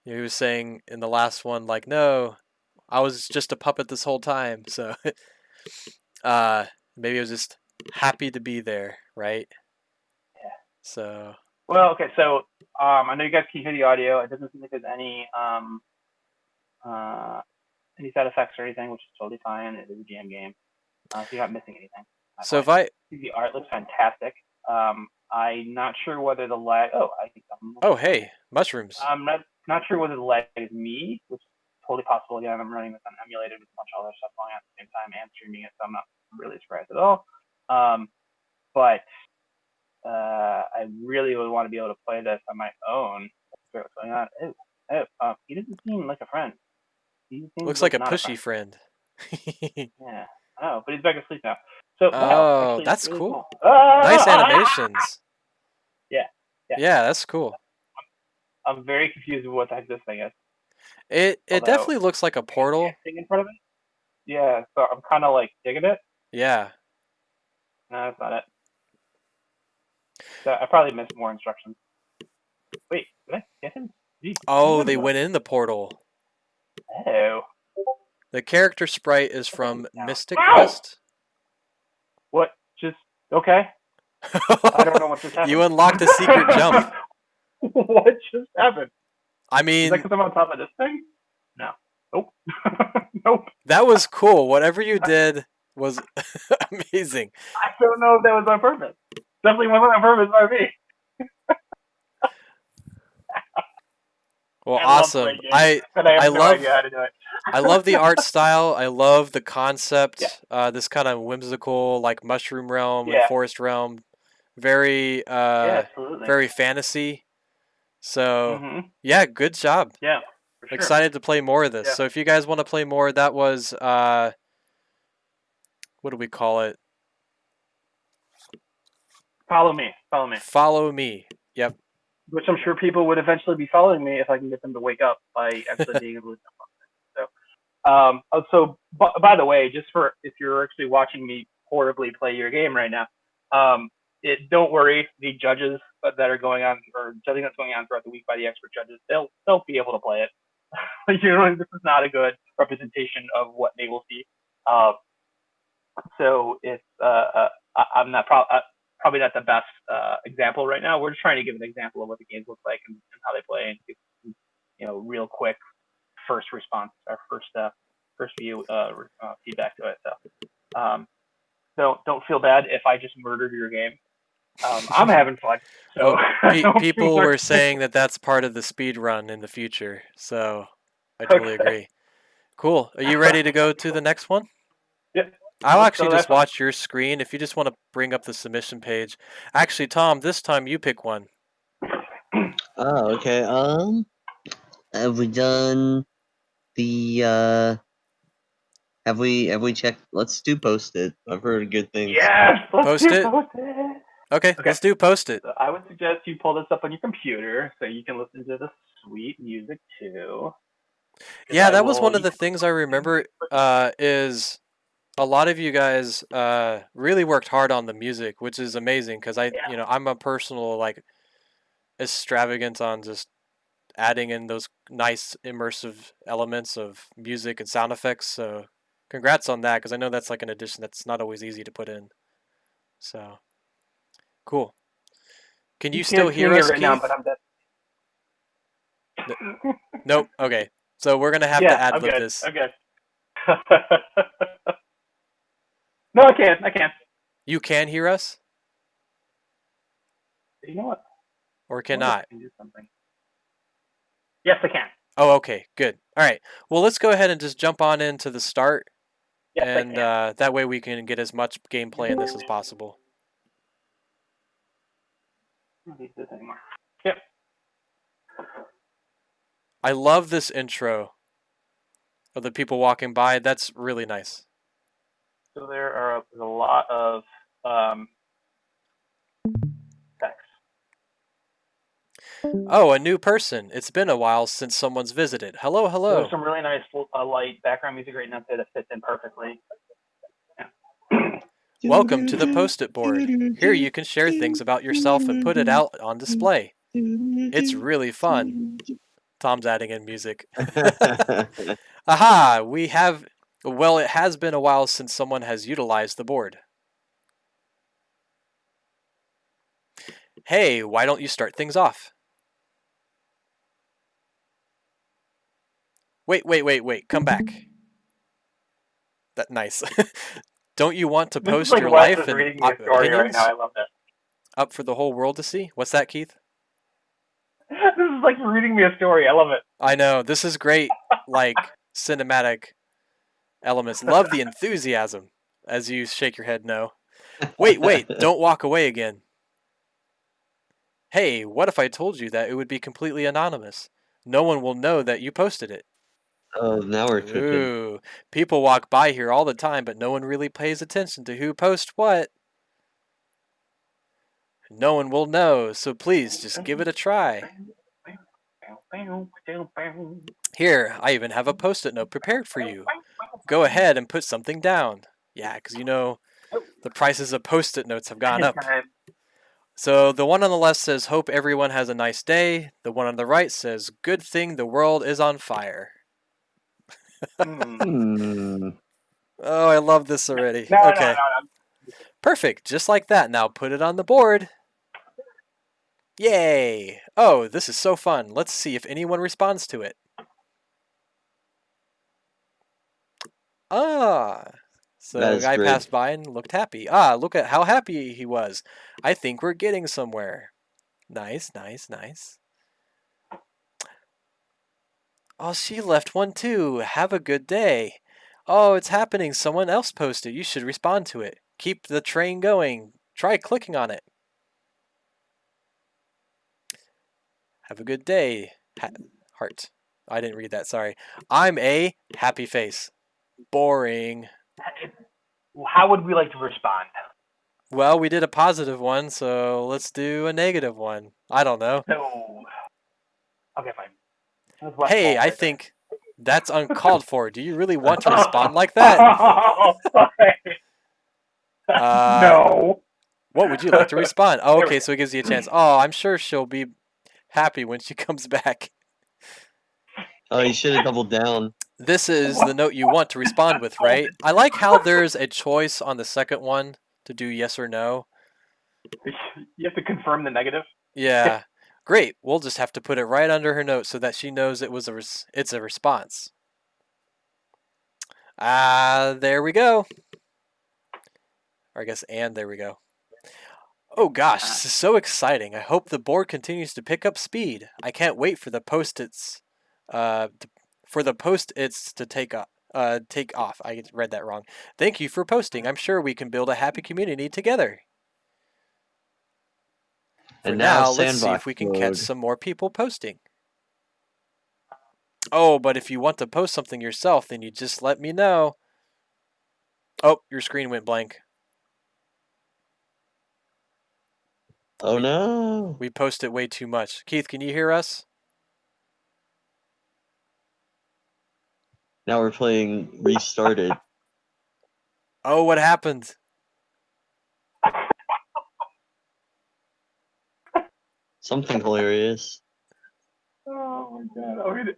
He was saying in the last one, like, no, I was just a puppet this whole time. So maybe I was just happy to be there, right? Yeah. So. Well, okay, so I know you guys can hear the audio. It doesn't seem like there's any sound effects or anything, which is totally fine. It is a jam game, so you're not missing anything. So if I The art looks fantastic. I'm not sure whether the lag. Oh, I think oh hey, mushrooms. I'm not sure whether the lag is me, which is totally possible. Again, I'm running this unemulated with a bunch of other stuff going on at the same time and streaming it, so I'm not really surprised at all. But I really would want to be able to play this on my own. What's going on? He doesn't seem like a friend. He seems Looks like a not pushy friend. Yeah. Oh, but he's back asleep now. So Oh, actually, that's really cool. Ah! Nice animations. Yeah. Yeah, that's cool. I'm very confused with what the heck this thing is. It Although, definitely looks like a portal. Thing in front of it. Yeah, so I'm kind of like digging it. Yeah. No, that's not it. So I probably missed more instructions. Wait, did I get him? Jeez, Oh, they went in the portal. Oh. The character sprite is from Now. Mystic Ow! Quest. What? Just okay. I don't know what just happened. You unlocked a secret jump. What just happened? I Is that mean, because I'm on top of this thing? No. Nope. Nope. that was cool. Whatever you did was amazing. I don't know if that was on purpose. Definitely wasn't on purpose by me. Well, I love awesome. playing games, but I have no idea how to do it. I love the art style. I love the concept. Yeah. This kind of whimsical, like mushroom realm and Yeah. forest realm. Very, Yeah, absolutely. very fantasy. So, Mm-hmm. yeah, good job. Yeah, for sure. Excited to play more of this. Yeah. So if you guys want to play more, that was what do we call it? Follow me. Follow me. Follow me. Yep. Which I'm sure people would eventually be following me if I can get them to wake up by actually being able to jump on things. So, by the way, just for if you're actually watching me horribly play your game right now, don't worry. The judges that are going on or judging that's going on throughout the week by the expert judges, they'll be able to play it. This is not a good representation of what they will see. So if I'm not probably not the best example right now. We're just trying to give an example of what the games look like and how they play, and real quick first response, our first view feedback to it. So don't feel bad if I just murdered your game. I'm having fun. So people were saying that that's part of the speed run in the future, so I totally agree. Cool. Are you ready to go to the next one? Yep. I'll actually just watch your screen if you just want to bring up the submission page. Actually, Tom, this time you pick one. Oh, okay. Have we done the have we checked? Let's do post it. I've heard good things. Yes, let's do Post-it? post it. Okay, let's do post it. So I would suggest you pull this up on your computer so you can listen to the sweet music too. Yeah, that was one of the things I remember is a lot of you guys really worked hard on the music, which is amazing because I'm a personal like extravagant on just adding in those nice immersive elements of music and sound effects. So congrats on that because I know that's like an addition that's not always easy to put in. So cool. Can you still hear us, right now, Keith? but I'm dead. Nope. Okay. So we're gonna have to ad-lib this. I'm good. No, I can't. You can hear us? You know what? Or cannot? I can do something. Yes, I can. Oh, okay. Good. All right. Well, let's go ahead and just jump on into the start. Yes, and I can. That way we can get as much gameplay in this as possible. I don't need this anymore. Yep. I love this intro of the people walking by. That's really nice. So there's a lot of text. Oh, a new person. It's been a while since someone's visited. Hello, hello. There's some really nice light background music right now that fits in perfectly. Yeah. Welcome to the post-it board. Here you can share things about yourself and put it out on display. It's really fun. Tom's adding in music. Aha! It has been a while since someone has utilized the board. Hey, why don't you start things off? Wait. Come back. That nice. Don't you want to post your life and opinions right now. I love that. up for the whole world to see? What's that, Keith? This is like reading me a story. I love it. I know. This is great, like, cinematic elements. Love the enthusiasm as you shake your head no. Wait. Don't walk away again. Hey, what if I told you that it would be completely anonymous? No one will know that you posted it. Oh, now we're cooking. Ooh, people walk by here all the time, but no one really pays attention to who posts what. No one will know, so please just give it a try. Here, I even have a post-it note prepared for you. Go ahead and put something down. Yeah, because the prices of post-it notes have gone up. So the one on the left says, hope everyone has a nice day. The one on the right says, good thing the world is on fire. Oh, I love this already. Okay. No. Perfect. Just like that. Now put it on the board. Yay. Oh, this is so fun. Let's see if anyone responds to it. So the guy passed by and looked happy. Look at how happy he was. I think we're getting somewhere. Nice. Oh, she left one too. Have a good day. Oh, it's happening. Someone else posted. You should respond to it. Keep the train going. Try clicking on it. Have a good day. Heart. I didn't read that, sorry. I'm a happy face. Boring. How would we like to respond? Well, we did a positive one, so let's do a negative one. I don't know. No. Okay, fine. Hey, I think that's uncalled for. Do you really want to respond like that? No. What would you like to respond? Oh, okay, so it gives you a chance. Oh, I'm sure she'll be happy when she comes back. Oh, you should have doubled down. This is the note you want to respond with, right? I like how there's a choice on the second one to do yes or no. You have to confirm the negative? Yeah. Great. We'll just have to put it right under her note so that she knows it's a response. There we go. Or I guess, and there we go. Oh gosh, this is so exciting. I hope the board continues to pick up speed. I can't wait for the post-its to take off. I read that wrong. Thank you for posting. I'm sure we can build a happy community together. For And now, now let's see sandbox if we can mode. catch some more people posting. Oh, but if you want to post something yourself, then you just let me know. Oh, your screen went blank. Oh no. We posted way too much. Keith, can you hear us? Now we're playing Restarted. Oh, what happened? Something hilarious. Oh my god! Oh, can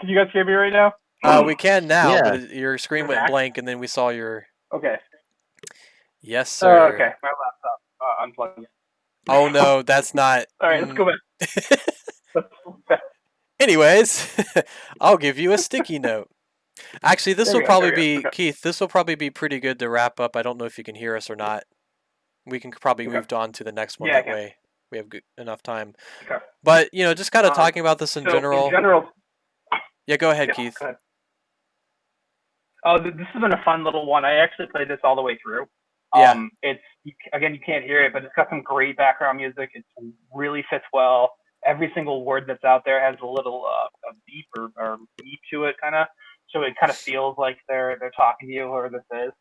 you guys hear me right now? We can now, Yeah. but your screen went blank, and then we saw your... Okay. Yes, sir. Okay, my laptop unplugged. Oh no, that's not... All right, let's go back. Anyways, I'll give you a sticky note. Actually, this There will we go, probably there we go. be... Okay. Keith, this will probably be pretty good to wrap up. I don't know if you can hear us or not. We can probably Okay. move on to the next one Yeah, I that can. way. We have enough time. Okay. But, just kind of talking about this in So general. in general, Yeah, go ahead, yeah, Keith. go ahead. Oh, this has been a fun little one. I actually played this all the way through. Yeah. Again, you can't hear it, but it's got some great background music. It really fits well. Every single word that's out there has a little a beep or beep to it, kind of. So it kind of feels like they're talking to you, whoever this is.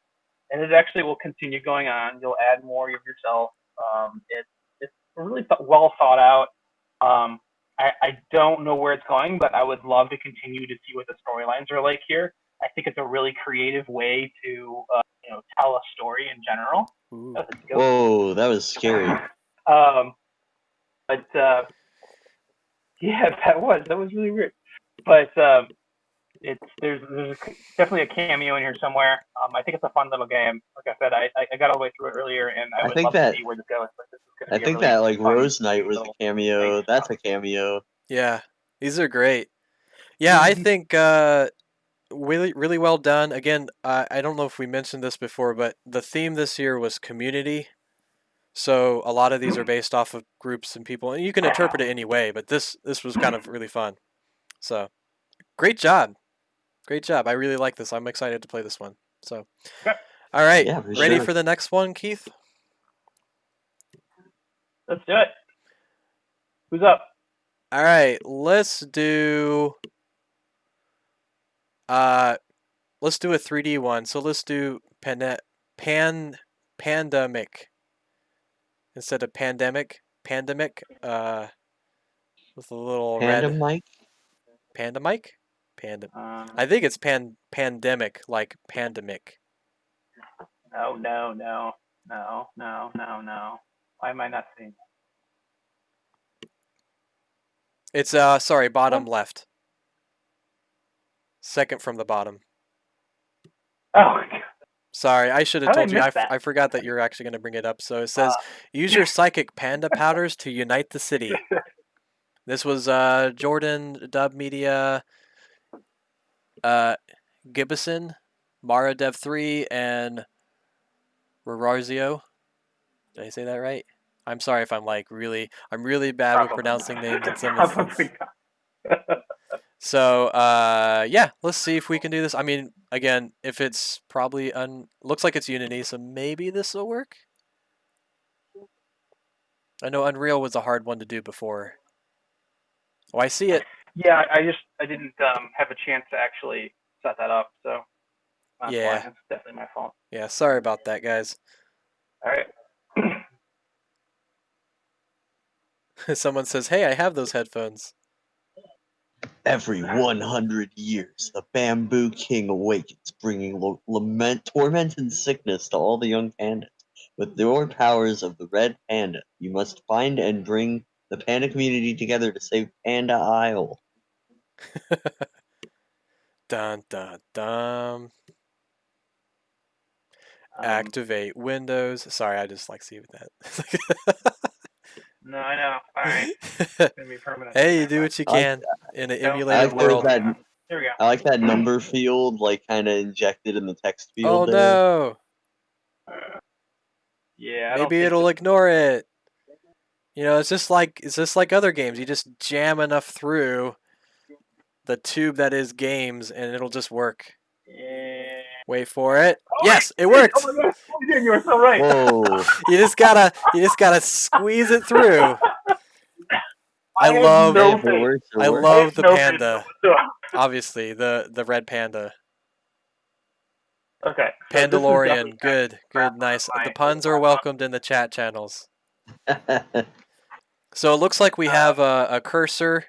And it actually will continue going on. You'll add more of yourself. It's really well thought out. I don't know where it's going, but I would love to continue to see what the storylines are like here. I think it's a really creative way to tell a story in general. Ooh. Whoa, that was scary. But yeah, that was really weird. But there's definitely a cameo in here somewhere. I think it's a fun little game. Like I said, I got all the way through it earlier, and I would love to see where this goes. But this is I think that like Rose Knight was a cameo. That's a cameo. Yeah, these are great. Yeah, I think really, really well done. Again, I don't know if we mentioned this before, but the theme this year was community. So a lot of these are based off of groups and people, and you can interpret it any way. But this was kind of really fun. So great job, great job. I really like this. I'm excited to play this one. So, all right, Yeah, ready for the next one, Keith? Let's do it. Who's up? All right, let's do a 3D one. So let's do pandemic instead of pandemic. With a little Panda red. Mike? Panda Mike? I think it's pandemic, like pandemic. No. Why am I not seeing? It's sorry, bottom left. Second from the bottom. Oh. Sorry, I should have told you. That? I forgot that you're actually going to bring it up. So it says, use your psychic panda powders to unite the city. This was Jordan, Dub Media, Gibbison, Mara Dev 3, and Rarzio. Did I say that right? I'm sorry if I'm I'm really bad with pronouncing names in some instances. So, yeah, let's see if we can do this. I mean, again, if it's probably looks like it's Unity, so maybe this will work. I know Unreal was a hard one to do before. Oh, I see it. Yeah, I didn't have a chance to actually set that up, so that's why. It's definitely my fault. Yeah, sorry about that, guys. All right. Someone says, "Hey, I have those headphones." Every 100 years, the Bamboo King awakens, bringing torment, and sickness to all the young pandas. With your powers of the Red Panda, you must find and bring the panda community together to save Panda Isle. Dun dun dun. Activate Windows. Sorry, I just like seeing that. No, I know. All right. It's gonna be permanent. Hey, you do what you I like can in an Don't- I emulated like those world. that Here we go. I like that number field, like kind of injected in the text Oh field there. no! Yeah, I don't Maybe think it'll this- ignore it. You know, it's just like other games. You just jam enough through the tube that is games, and it'll just work. Yeah. Wait for it. Oh, Yes, it Oh worked. my God! Oh, you did. You were so right. Whoa! You just gotta squeeze it through. I have love no Hey, if it faith. works, it I works. love have the no faith panda. whatsoever. Obviously, the red panda. Okay. so this is definitely Pandalorian. Good, crap nice. on my The puns old are laptop. welcomed in the chat channels. So it looks like we have a cursor.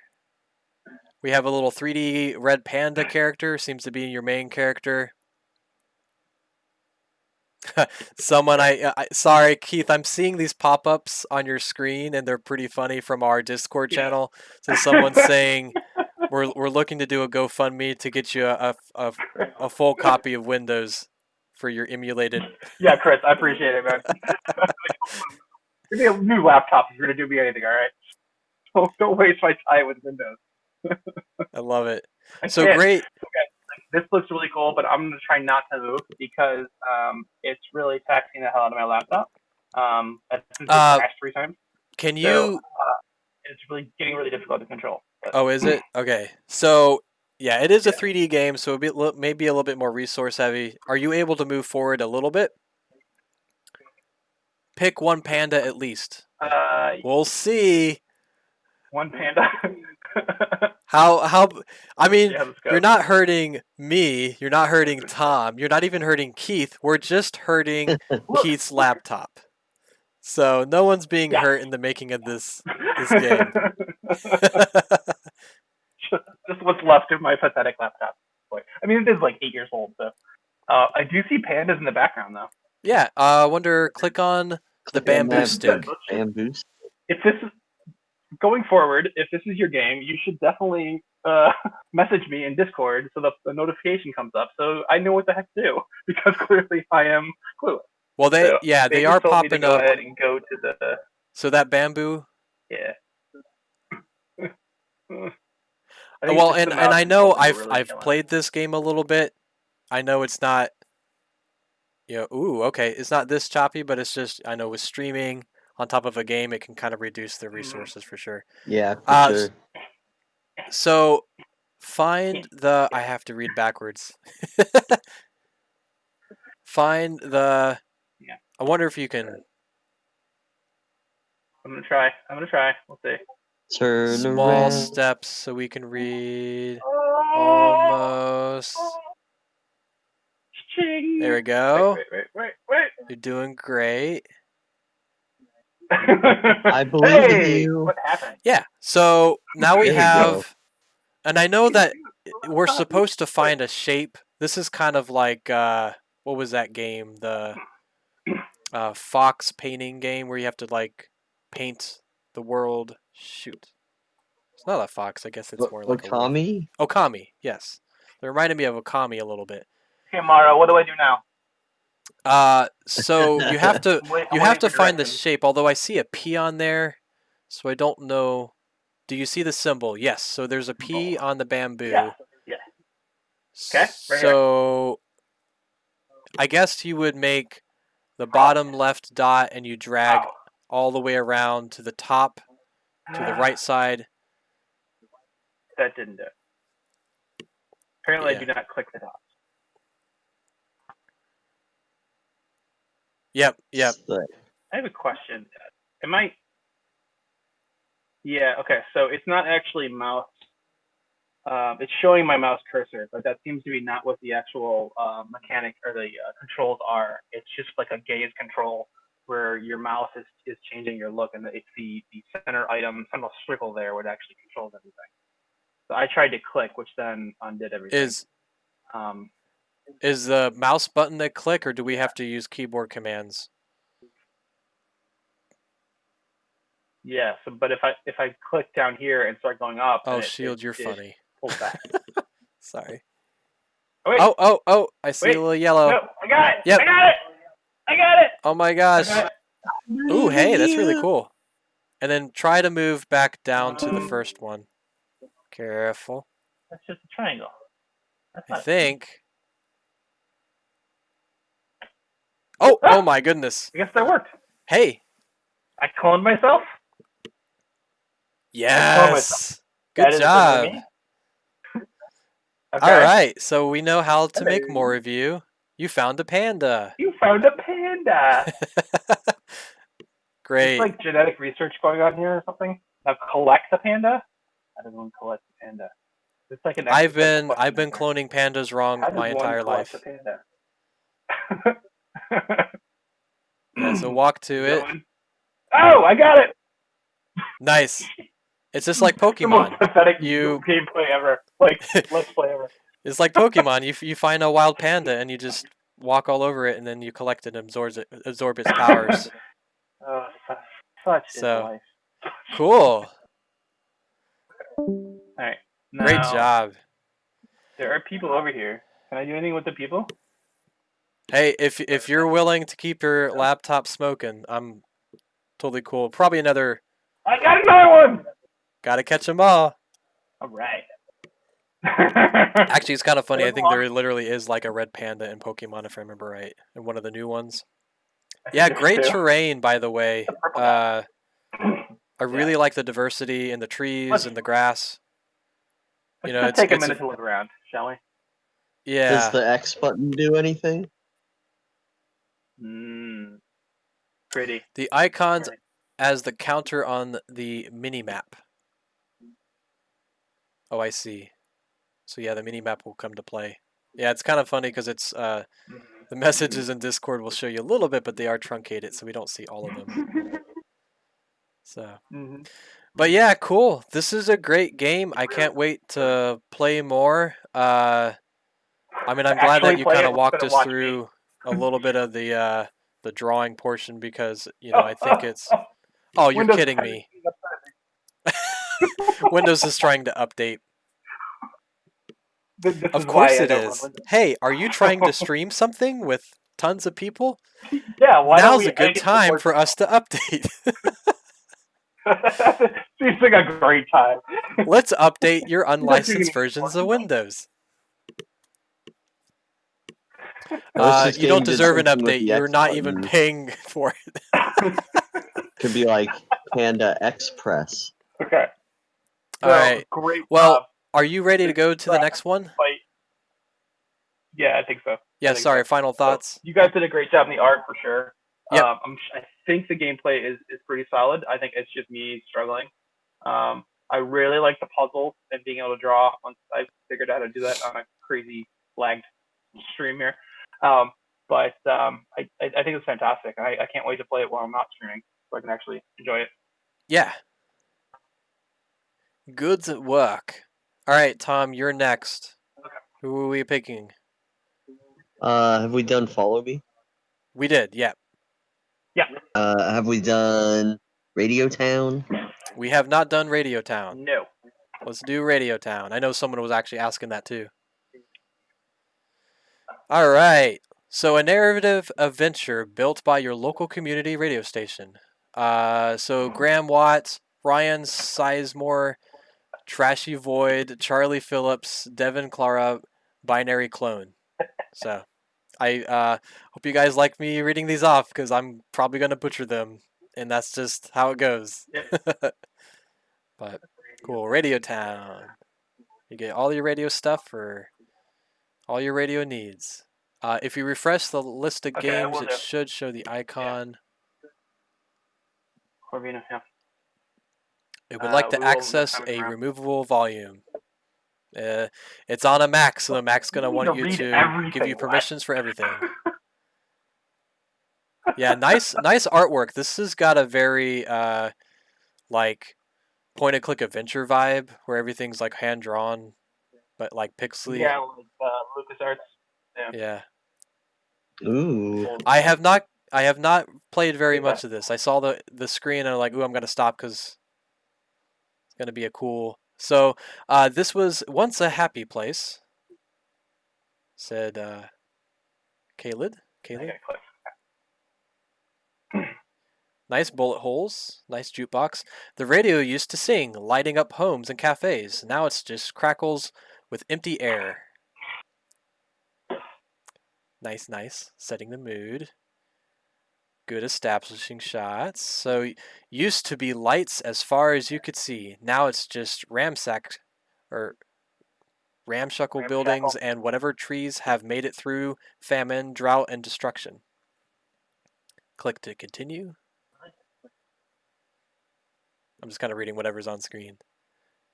We have a little 3D red panda character. Seems to be your main character. Someone sorry Keith, I'm seeing these pop-ups on your screen and they're pretty funny from our Discord channel. So someone's saying we're looking to do a GoFundMe to get you a full copy of Windows for your emulated. Yeah, Chris, I appreciate it, man. Give me a new laptop if you're gonna do me anything, all right? Don't waste my time with Windows. I love it. I So can't. great. This looks really cool, but I'm gonna try not to move because it's really taxing the hell out of my laptop. Since it crashed 3 times, Can so you it's getting really difficult to control. But, Oh, is it? Okay. So, yeah, it is a 3D game, so maybe a little bit more resource heavy. Are you able to move forward a little bit? Pick one panda at least. We'll see. one panda. How I mean, Yeah, let's go. you're not hurting me, you're not hurting Tom, you're not even hurting Keith. We're just hurting Keith's laptop. So, no one's being Yeah. hurt in the making of this game. Just what's left of my pathetic laptop. I mean, it is like 8 years old, so I do see pandas in the background though. Yeah, I wonder, click on the Click on bamboo that stick. Bamboo. If this is going forward, if this is your game, you should definitely message me in Discord so that the notification comes up, so I know what the heck to do because clearly I am clueless. Well, they So, they are told me to popping go up. ahead and go to the So that bamboo. yeah. Well, and I know I've really played this game a little bit. I know it's not. Ooh, okay, it's not this choppy, but it's just I know with streaming on top of a game, it can kind of reduce the resources for sure. Yeah, for sure. So find the. I have to read backwards. Find the. Yeah. I wonder if you can. I'm gonna try. We'll see. Turn Small around. steps so we can read. Almost. There we go. Wait. You're doing great. I believe in Hey, you. what happened? Yeah. So now we There you have, go. and I know that we're supposed to find a shape. This is kind of like what was that game? The fox painting game where you have to like paint the world. Shoot, it's not a fox. I guess it's more like Okami? a wolf. Okami. Yes, it reminded me of Okami a little bit. Okay, Mara, what do I do now? So you have to I'm waiting find the directions. shape. Although I see a P on there, so I don't know. Do you see the symbol? Yes. So there's a P on the bamboo. Yeah. Okay, right So I guess you would make the bottom left dot and you drag Wow. all the way around to the top, to the right side. That didn't do it. Apparently, Yeah. I do not click the dots. Yep. I have a question. Am I? Yeah. Okay. So it's not actually mouse. It's showing my mouse cursor, but that seems to be not what the actual mechanic or the controls are. It's just like a gaze control where your mouse is changing your look, and it's the center item, some circle there, what actually controls everything. So I tried to click, which then undid everything. Is the mouse button a click, or do we have to use keyboard commands? Yeah. So, but if I click down here and start going up, Oh, then Shield, you're it funny. pulls back. Sorry. Oh, wait. Oh! I see Wait. a little yellow. No, I got it. Yep. I got it. Oh my gosh. I got it. Ooh, hey, that's really cool. And then try to move back down to the first one. Careful. That's just a triangle. That's I not think. Oh my goodness. I guess that worked. Hey. I cloned myself. Yes. That Good is job. literally me. Okay. All right. So we know how to make Hello. more of you. You found a panda. You found a panda. Great. It's like genetic research going on here or something. Now collect a panda. How does one collect a panda? It's like an. I've been question here. cloning pandas wrong How does my one entire collect life. a panda? Yeah, so walk to it. Going. Oh, I got it. Nice. It's just like The most Pokemon. pathetic You- gameplay ever. Like let's play ever. It's like Pokemon. You find a wild panda and you just walk all over it and then you collect it and absorb its powers. Oh, such is So- life. Cool. All right. Great Now, job. there are people over here. Can I do anything with the people? Hey, if you're willing to keep your laptop smoking, I'm totally cool. Probably another. I got another one. Gotta catch them all. All right. Actually, it's kind of funny. I think Pokemon. there literally is like a red panda in Pokemon, if I remember right, in one of the new ones. Yeah, great Two. terrain, by the way. purple guy. I really like the diversity in the trees and the grass. Let's You know, just take a it's minute to look around, shall we? yeah. Does the X button do anything? Pretty. The icons Pretty. as the counter on the mini map. Oh, I see. So yeah, the mini map will come to play. Yeah, it's kind of funny because it's the messages in Discord will show you a little bit, but they are truncated, so we don't see all of them. So, but yeah, cool. This is a great game. I can't wait to play more. I mean, I'm glad that Actually you play kind it of walked instead of us watch me. through a little bit of the drawing portion because I think it's. Oh, you're Windows kidding me. Windows is trying to update. This Of is course why I it don't run is. Windows. Hey, are you trying to stream something with tons of people? Yeah, why don't Now's we a good edit the time board? for us to update. Seems like a great time. Let's update your doing unlicensed it versions of for Windows. This You don't game did deserve an something with update. the You're X not even button. paying for it. Could be like Panda Express. Okay. All So, right. Great Well, job. are you ready to go to the next one? Fight. Yeah, I think so. Yeah, think sorry. so. Final thoughts? You guys did a great job in the art for sure. Yep. I think the gameplay is pretty solid. I think it's just me struggling. I really like the puzzle and being able to draw once I figured out how to do that on a crazy lagged stream here. But I think it's fantastic. I can't wait to play it while I'm not streaming so I can actually enjoy it. Yeah. Good work. All right, Tom, you're next. Who are we picking? Have we done Follow Me? We did, yeah. Have we done Radio Town? We have not done Radio Town. No. Let's do Radio Town. I know someone was actually asking that too. All right. So a narrative adventure built by your local community radio station. So Graham Watts, Ryan Sizemore, Trashy Void, Charlie Phillips, Devin Clara, Binary Clone. So I hope you guys like me reading these off because I'm probably going to butcher them. And that's just how it goes. But cool. Radio Town. You get all your radio stuff for all your radio needs. If you refresh the list of Okay, I games, will it do. should show the icon. Corvina, yeah. It would like we to will access next time a around. removable volume. It's on a Mac, so the Mac's going to You need want to you read to give everything, you what? permissions for everything. Yeah, nice artwork. This has got a very like point and click adventure vibe where everything's like hand drawn but like pixely. Yeah, like LucasArts. Yeah. Ooh. I have not played very much of this. I saw the screen and I'm like, ooh, I'm gonna stop because it's gonna be a cool. So this was once a happy place, said Caleb. I gotta click. Nice bullet holes. Nice jukebox. The radio used to sing, lighting up homes and cafes. Now it's just crackles with empty air. Nice, nice. Setting the mood. Good establishing shots. So used to be lights as far as you could see. Now it's just ramshackle buildings and whatever trees have made it through famine, drought, and destruction. Click to continue. I'm just kind of reading whatever's on screen.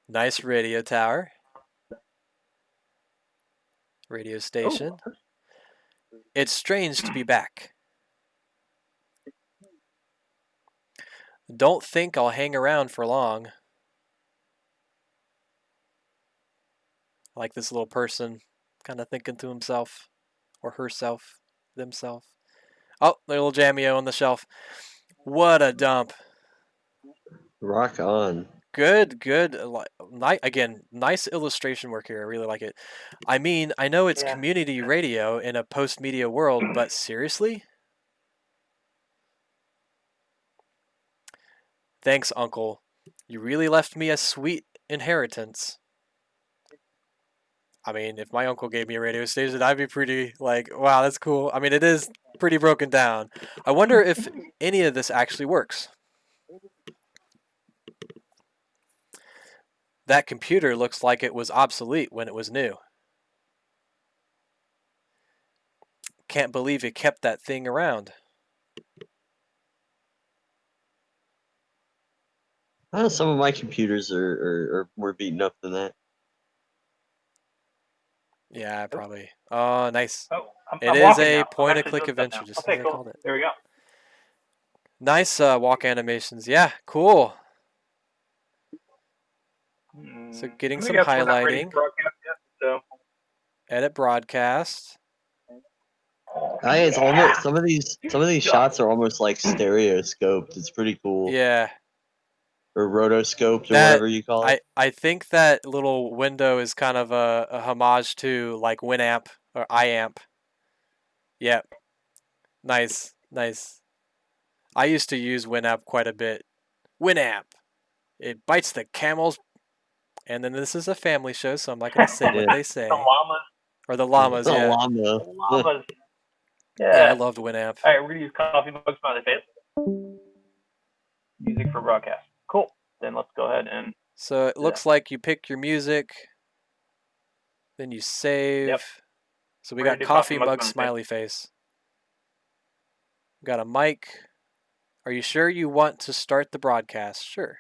Nice radio tower. Radio station. It's strange to be back. Don't think I'll hang around for long. I like this little person kind of thinking to himself or herself, themselves. Oh, little Jamio on the shelf. What a dump. Rock on. Good. Again, nice illustration work here. I really like it. I mean, I know it's community radio in a post-media world, but seriously? Thanks, Uncle. You really left me a sweet inheritance. I mean, if my uncle gave me a radio station, I'd be pretty like, wow, that's cool. I mean, it is pretty broken down. I wonder if any of this actually works. That computer looks like it was obsolete when it was new. Can't believe it kept that thing around. Some of my computers are more beaten up than that. Yeah, probably. Oh, nice. Oh, It I'm is walking a now. I'm point-and-click actually doing adventure, stuff just now. as Okay, I cool. called it. There we go. Nice walk animations. Yeah, cool. So getting some I guess we're not ready highlighting. for broadcast yet, so. Edit broadcast. It's almost some of these shots are almost like stereoscoped. It's pretty cool. Yeah. Or rotoscoped or That whatever you call it. I think that little window is kind of a homage to like Winamp or iAmp. Yep. Nice. I used to use Winamp quite a bit. Winamp. It bites the camels. And then this is a family show, so I'm not going to say what they say. The llamas. Or the llamas, The yeah. llama. Llamas. Yeah, I loved Winamp. All right, we're going to use coffee mug smiley face. Music for broadcast. Cool. Then let's go ahead and... So it looks like you pick your music, then you save. Yep. So we We're got gonna do coffee coffee mug mug smiley face. We got a mic. Are you sure you want to start the broadcast? Sure.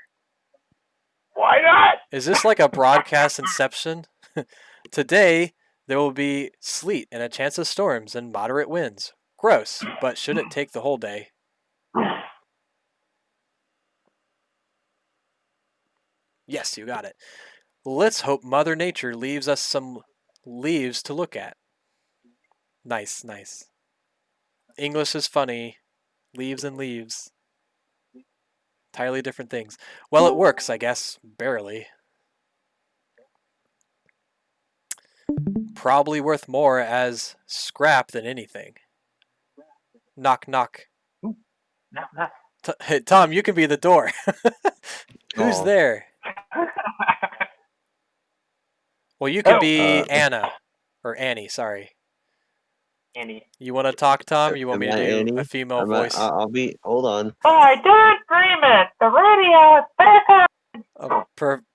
Why not? Is this like a broadcast inception? Today, there will be sleet and a chance of storms and moderate winds. Gross, but should it take the whole day? Yes, you got it. Let's hope Mother Nature leaves us some leaves to look at. Nice. English is funny. Leaves and leaves. Entirely different things. Well, it works, I guess. Barely. Probably worth more as scrap than anything. Knock, knock. Knock. Hey, Tom, you can be the door. Who's Aw. there? Well, you can be Anna. Or Annie, sorry. Annie. You want to talk, Tom? Or you want me Am to I do Annie? a female voice? I'll be. Hold on. I did dream it. The radio is back on. Oh,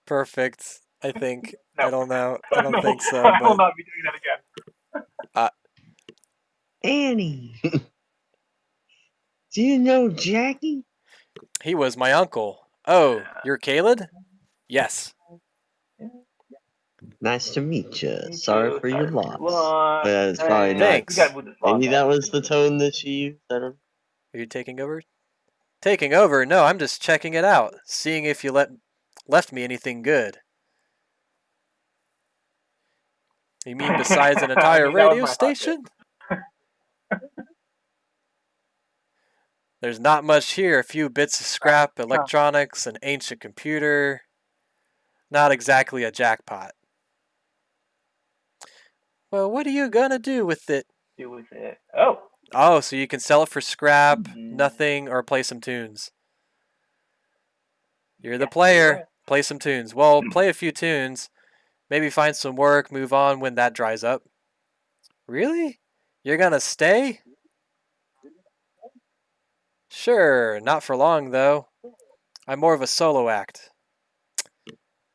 perfect, I think. No. I don't know. I don't No, think so. I will But not be doing that again. Annie. Do you know Jackie? he was my uncle. Oh, you're Caleb? Yes. Nice to meet you. Sorry for your loss. Well, It's probably not. Thanks. We gotta move this along, Maybe guys. that was the tone that she used. I don't. Are you taking over? Taking over? No, I'm just checking it out. Seeing if you left me anything good. You mean besides an entire I mean, that was radio my thought, station? There's not much here. A few bits of scrap, electronics, an ancient computer. Not exactly a jackpot. Well, what are you gonna do with it? Do with it. Oh, Oh, so you can sell it for scrap, Mm-hmm. nothing, or play some tunes. You're the Yeah, player. you're right. Play some tunes. Well, play a few tunes. Maybe find some work, move on when that dries up. Really? You're gonna stay? Sure, not for long though. I'm more of a solo act.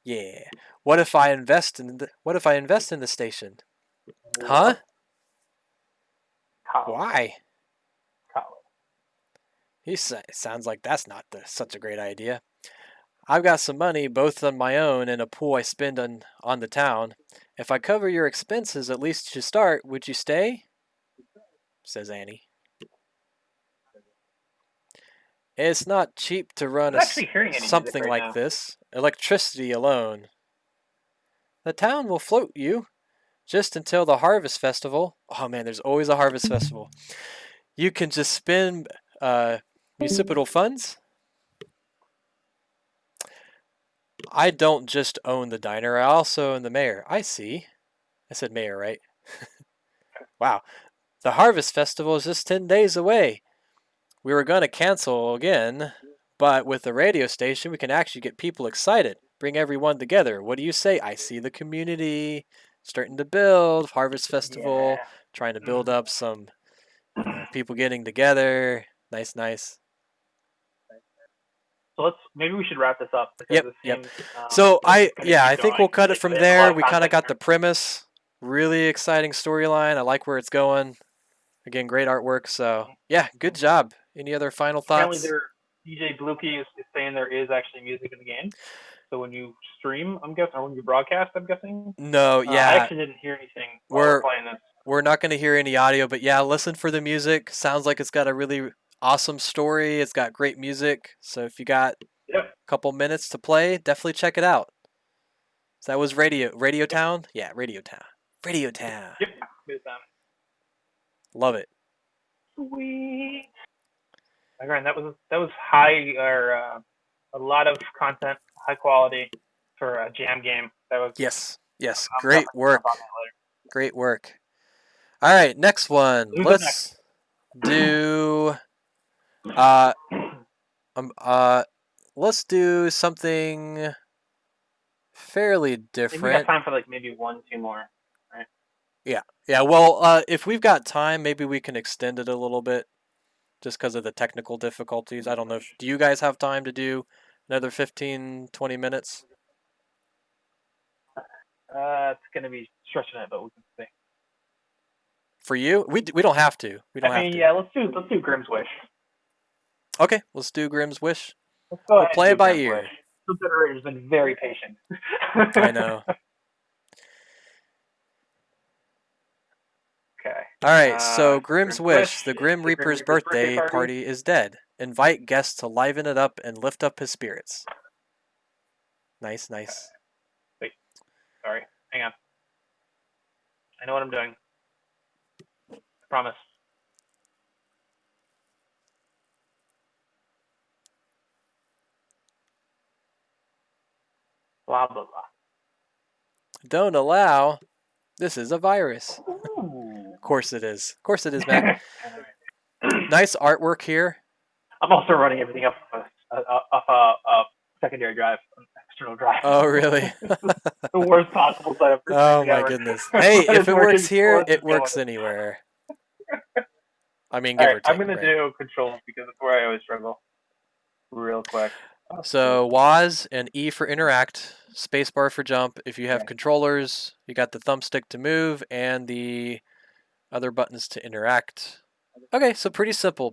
Yeah. What if I invest in the station? Huh? What? College. Why? College. Sounds like that's not such a great idea. I've got some money, both on my own and a pool I spend on the town. If I cover your expenses, at least to start, would you stay? Says Annie. It's not cheap to run I'm not actually hearing any music something right like now. this. Electricity alone. The town will float you just until the harvest festival. Oh man, there's always a harvest festival. You can just spend municipal funds. I don't just own the diner, I also own the mayor. I see. I said mayor, right? Wow. The harvest festival is just 10 days away. We were going to cancel again, but with the radio station, we can actually get people excited, bring everyone together. What do you say? I see the community starting to build, harvest festival, Yeah. trying to build up some people getting together. Nice, nice. So maybe we should wrap this up because it Yep. seems. So it's gonna I keep think we'll going. cut it from There's a lot there. of We kind of content got the here. premise. Really exciting storyline. I like where it's going. Again, great artwork. So yeah, good job. Any other final Apparently, thoughts? DJ Bluekey is saying there is actually music in the game. So when you stream, I'm guessing, or when you broadcast, I'm guessing. No, I yeah, actually didn't hear anything while we're playing this. we're not going to hear any audio, but yeah, listen for the music. Sounds like it's got a really awesome story. It's got great music. So if you got Yep. a couple minutes to play, definitely check it out. So that was Radio Town? Yeah, Radio Town. Radio Town. Yep. Good time. Love it. Sweet. Again, that was high or a lot of content, high quality for a jam game. That was Yes. I'm Great definitely work. gonna talk about that Great work. All right, next one. Who's up Let's do uh let's do something fairly later. I think we different. got time for like maybe 1, 2 more. Yeah, well, if we've got time, maybe we can extend it a little bit just because of the technical difficulties. I don't know. Do you guys have time to do another 15, 20 minutes? It's gonna be stretching it, but we can see. For you? We don't have to. We don't I have mean, to. yeah, let's do Grimm's Wish. Okay, let's do Grimm's Wish. Let's go We'll ahead play and it do by Grimm's ear. Wish. The generator's been very patient. I know. Okay. All right, so Grimm's Grimm's Wish. The Wish, Grim the Reaper's Grim Reaper's birthday birthday party is dead. Invite guests to liven it up and lift up his spirits. Nice, nice. Wait, sorry. Hang on. I know what I'm doing. I promise. Blah, blah, blah. Don't allow. This is a virus. Ooh. Of course it is. Of course it is, Mac. Nice artwork here. I'm also running everything off a secondary drive, an external drive. Oh, really? The worst possible setup. Oh, my goodness. Hey, But if it's it working, works here, well, it just deal works with it. anywhere. I mean, All give or right, take. I'm gonna right? do controls because it's where I always struggle. Real quick. So WAS and E for interact, spacebar for jump. If you have Okay. controllers, you got the thumbstick to move and the other buttons to interact. Okay, so pretty simple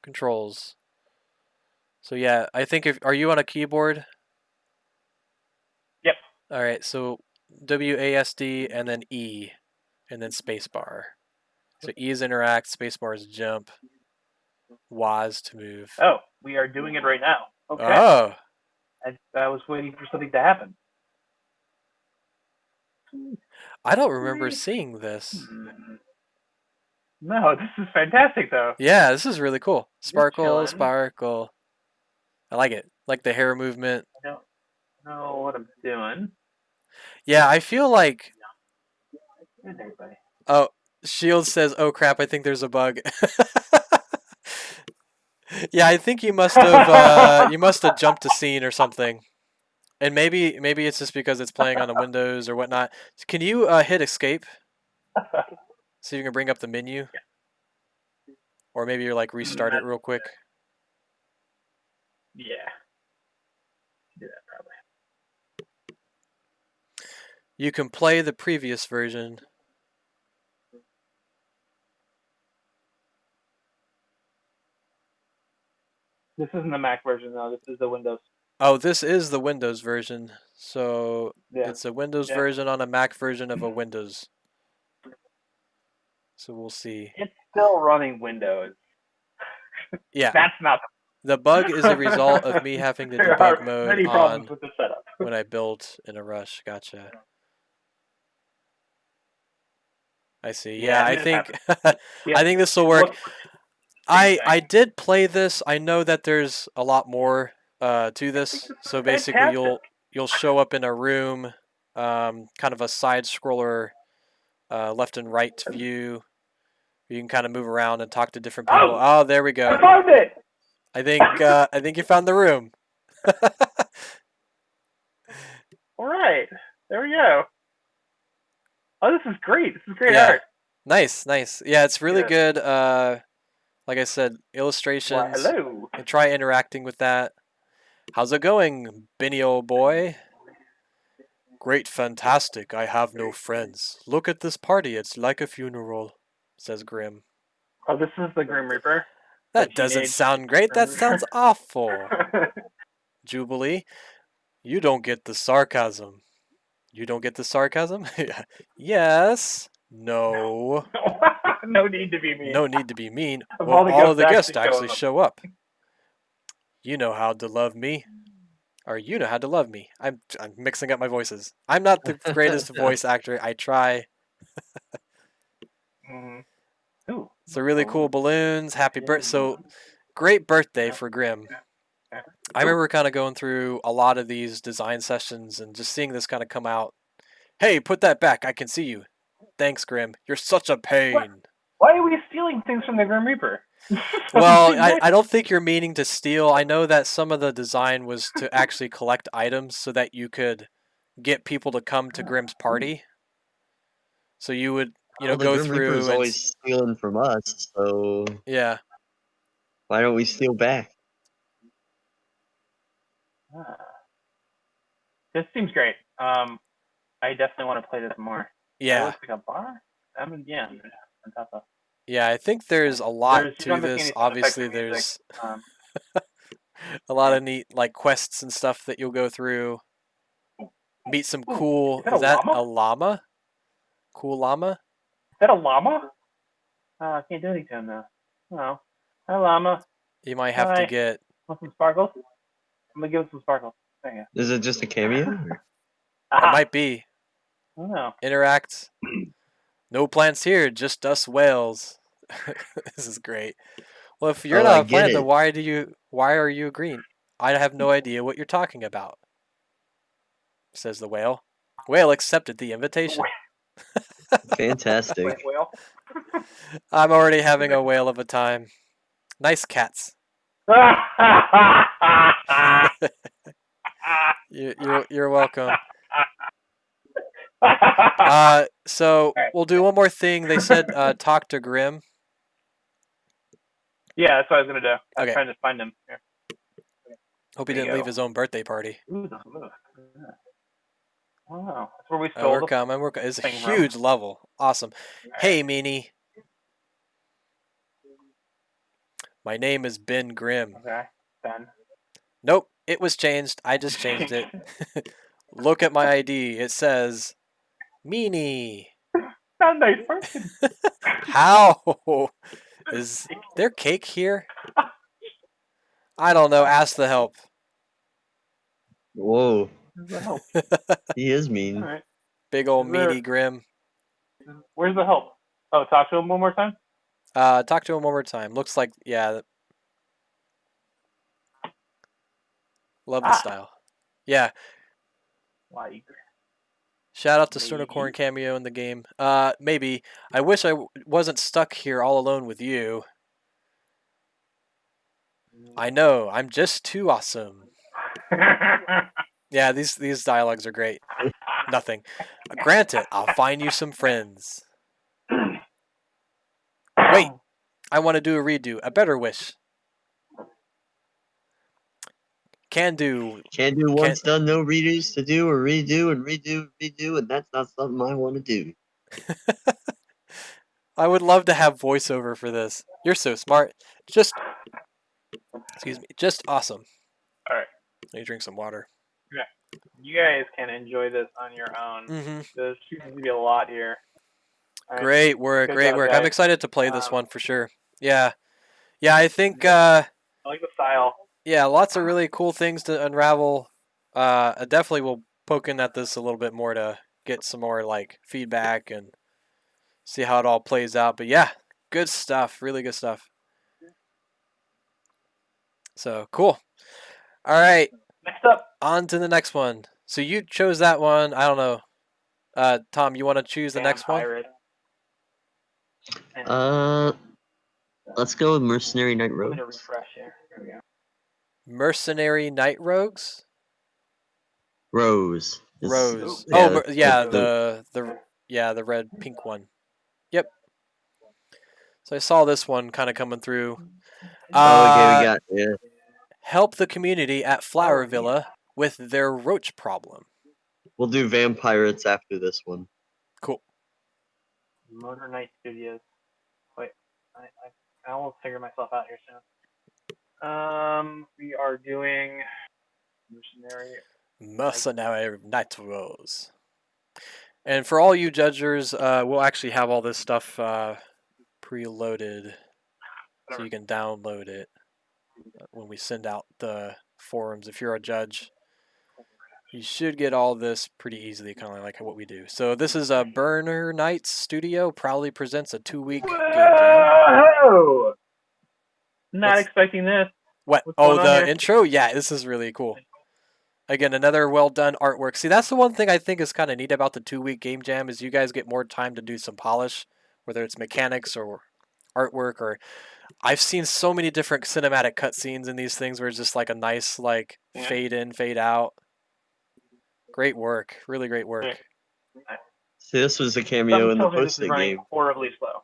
controls. So yeah, I think are you on a keyboard? Yep. All right, so WASD and then E and then spacebar. So E is interact, spacebar is jump, WAS to move. Oh, we are doing it right now. Okay. Oh. I was waiting for something to happen. I don't remember seeing this. No, this is fantastic though. Yeah, this is really cool. Sparkle, chilling. sparkle. I like it. Like the hair movement. I don't know what I'm doing. Yeah, I feel like. Where's everybody? Oh, Shield says, "Oh crap! I think there's a bug." Yeah, I think you must have jumped a scene or something, and maybe it's just because it's playing on a Windows or whatnot. Can you hit escape? See if you can bring up the menu, or maybe you're like restart it real quick. Yeah. Do that probably. You can play the previous version. This isn't the Mac version though. This is the Windows. Oh, this is the Windows version. So Yeah. it's a Windows Yeah. version on a Mac version of a Windows. So we'll see. It's still running Windows. Yeah. That's not The bug is a result of me having to there debug are mode many on problems with the setup. when I built in a rush. Gotcha. I see. Yeah, I it think Yeah. I think this will work. Look, I did play this. I know that there's a lot more to this. So basically, fantastic. you'll show up in a room, kind of a side scroller, left and right view. You can kind of move around and talk to different people. Oh, there we I go. found it. I think you found the room. All right, there we go. Oh, this is great. This is great Yeah. art. Nice, nice. Yeah, it's really Yeah. good. Like I said, illustrations. Why, hello. And try interacting with that. How's it going, Benny old boy? Great, fantastic. I have no friends. Look at this party. It's like a funeral, says Grim. Oh, this is the Grim Reaper. That The doesn't teenage sound great. That Grim sounds awful. Jubilee, you don't get the sarcasm. You don't get the sarcasm? Yes. No. No need to be mean. No need to be mean. Of Well, all the all of the guests guests actually show up. You know how to love me. Or you know how to love me. I'm mixing up my voices. I'm not the greatest voice actor. I try. Ooh. So really cool balloons. Happy birthday. So great birthday for Grim. I remember kind of going through a lot of these design sessions and just seeing this kind of come out. Hey, put that back. I can see you. Thanks, Grim. You're such a pain. Why are we stealing things from the Grim Reaper? Well, I don't think you're meaning to steal. I know that some of the design was to actually collect items so that you could get people to come to Grim's party. So you would, the go Grim through Reaper's and always stealing from us, so yeah. why don't we steal back? This seems great. I definitely want to play this more. It Yeah. looks like a bar. I mean, yeah. On top of. Yeah, I think there's a lot You to don't have to see this. any sound Obviously, effects or music. there's a lot of neat like quests and stuff that you'll go through. Meet some cool. Is that a a llama? Cool llama? Is that a llama? I can't do anything to him now. Oh. Hi, llama. You might have to Hi. get. Want some sparkles? I'm gonna give him some sparkles. There you go. Is it just a cameo? Or? It might be. I don't know. Interact. No plants here, just us whales. This is great. Well, if you're Oh, not I a get plant, it. then why are you agreeing? I have no idea what you're talking about, says the whale. Whale accepted the invitation. Fantastic. Wait, whale. I'm already having a whale of a time. Nice cats. You're welcome. So we'll do one more thing. They said talk to Grim. Yeah, that's what I was gonna do. I was Okay. trying to find him. Here. Hope he There you didn't leave go. his own birthday party. Ooh, the blue. Wow, that's where we Oh, stole we're the coming. It's a thing from. huge level. Awesome. Hey, Meanie. My name is Ben Grimm. Okay, Ben. Nope, it was changed. I just changed it. Look at my ID. It says Meanie. Not a nice person. How? Is there cake here? I don't know. Ask the help. Whoa, Where's the help? he is mean. All right. Big old Is there- meaty Grim. Where's the help? Oh, talk to him one more time. Talk to him one more time. Looks like, yeah. Love the style. Yeah. Like, Shout out to Sternicorn cameo in the game. Maybe. I wish I wasn't stuck here all alone with you. I know, I'm just too awesome. Yeah, these dialogues are great. Nothing. Grant it, I'll find you some friends. Wait, I want to do a redo. A better wish. Can do. Can't do once done, no redos to do or redo and redo, and that's not something I want to do. I would love to have voiceover for this. You're so smart. Just, excuse me, just awesome. All right. Let me drink some water. Yeah. You guys can enjoy this on your own. Mm-hmm. There's going to be a lot here. All right. Great work, Good great job, work. guys. I'm excited to play this one for sure. Yeah. Yeah, I think, I like the style. yeah, lots of really cool things to unravel. I definitely will poke in at this a little bit more to get some more like feedback and see how it all plays out. But yeah, good stuff. Really good stuff. So cool. All right, Next up. on to the next one. So you chose that one. I don't know. Tom, you want to choose the next one? Let's go with Mercenary Night I'm going Road. to refresh here. There we go. Mercenary Night Rogues? Rose. Rose. Yeah, Oh, yeah, the- the red pink one. Yep. So I saw this one kind of coming through. okay, we got Help the community at Flower Villa with their roach problem. We'll do Vampirates after this one. Cool. Motor Night Studios. Wait, I will figure myself out here soon. We are doing Mercenary Night Rose. And for all you judgers, we'll actually have all this stuff preloaded so you can download it when we send out the forums. If you're a judge, you should get all this pretty easily, kind of like what we do. So this is a Burner Nights Studio proudly presents a 2-week game jam. Whoa! Not What's- expecting this. What? What's Oh, going on the here? intro? Yeah, this is really cool. Again, another well done artwork. See, that's the one thing I think is kind of neat about the 2-week game jam is you guys get more time to do some polish, whether it's mechanics or artwork. Or I've seen so many different cinematic cutscenes in these things where it's just like a nice like fade in, fade out. Great work, really great work. Yeah. See, this was a cameo in the Something tells me this is posting running game. horribly slow.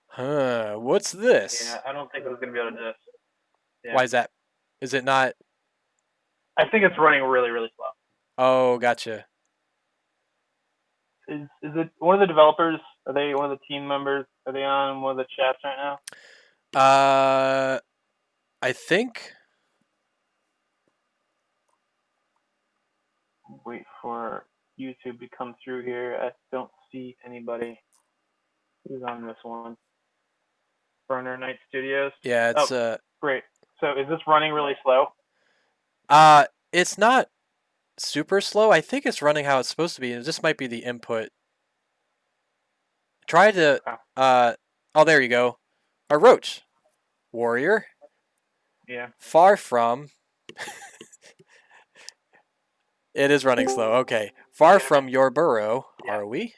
Huh? What's this? Yeah, I don't think it was gonna be able to do this. Yeah. Why is that? Is it not? I think it's running really, really slow. Oh, gotcha. Is it one of the developers? Are they one of the team members? Are they on one of the chats right now? I think. Wait for YouTube to come through here. I don't see anybody who's on this one. Burner Night Studios. Yeah, it's Great. So is this running really slow? it's not super slow. I think it's running how it's supposed to be. It just might be the input. Try to oh, there you go. A roach warrior. Yeah. Far from. It is running slow. Okay. Far from your burrow, are we?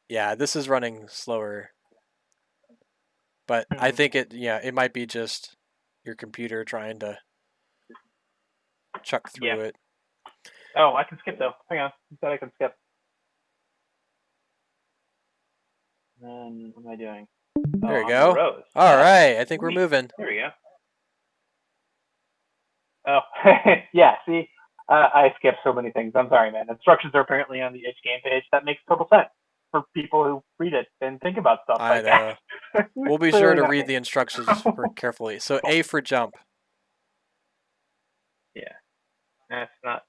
Yeah, this is running slower. But I think it might be just your computer trying to chuck through it. Oh, I can skip though. Hang on. You said I can skip. Then what am I doing? There you I'm go. on Rose. All right, I think we're moving. There we go. Oh, yeah. See, I skipped so many things. I'm sorry, man. Instructions are apparently on the itch game page. That makes total sense for people who read it and think about stuff I like know. that. We'll be sure to read the instructions carefully. So A for jump. Yeah, that's not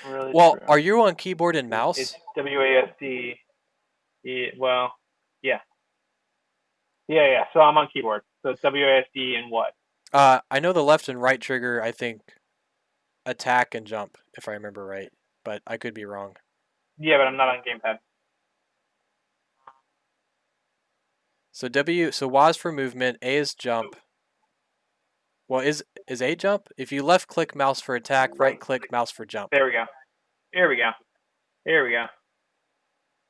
really. Well, true. are you on keyboard and mouse? It's WASD. Well, yeah. Yeah. So I'm on keyboard. So it's WASD and what? I know the left and right trigger, I think, attack and jump, if I remember right. But I could be wrong. Yeah, but I'm not on gamepad. So WAS for movement, A is jump. Well, is A jump? If you left click mouse for attack, right click mouse for jump. There we go. Here we go. Here we go.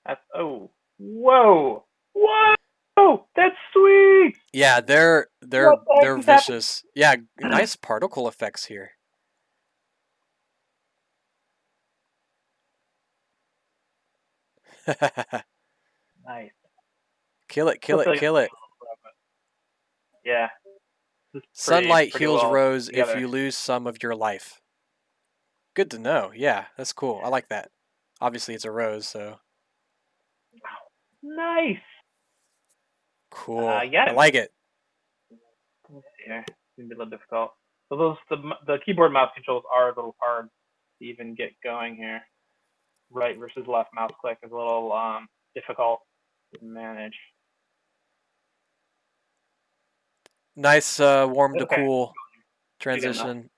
That's whoa. That's sweet. Yeah, they're What the heck is happening? vicious. Yeah, nice particle effects here. Nice. Kill it, kill it, kill it. Yeah. This is Sunlight pretty heals well Rose together. if you lose some of your life. Good to know. Yeah, that's cool. I like that. Obviously, it's a rose, so Nice. cool. You got I it. like it. Let's see here. It's gonna be a little difficult. So the keyboard mouse controls are a little hard to even get going here. Right versus left mouse click is a little difficult to manage. Nice warm to Okay. cool Good enough. transition.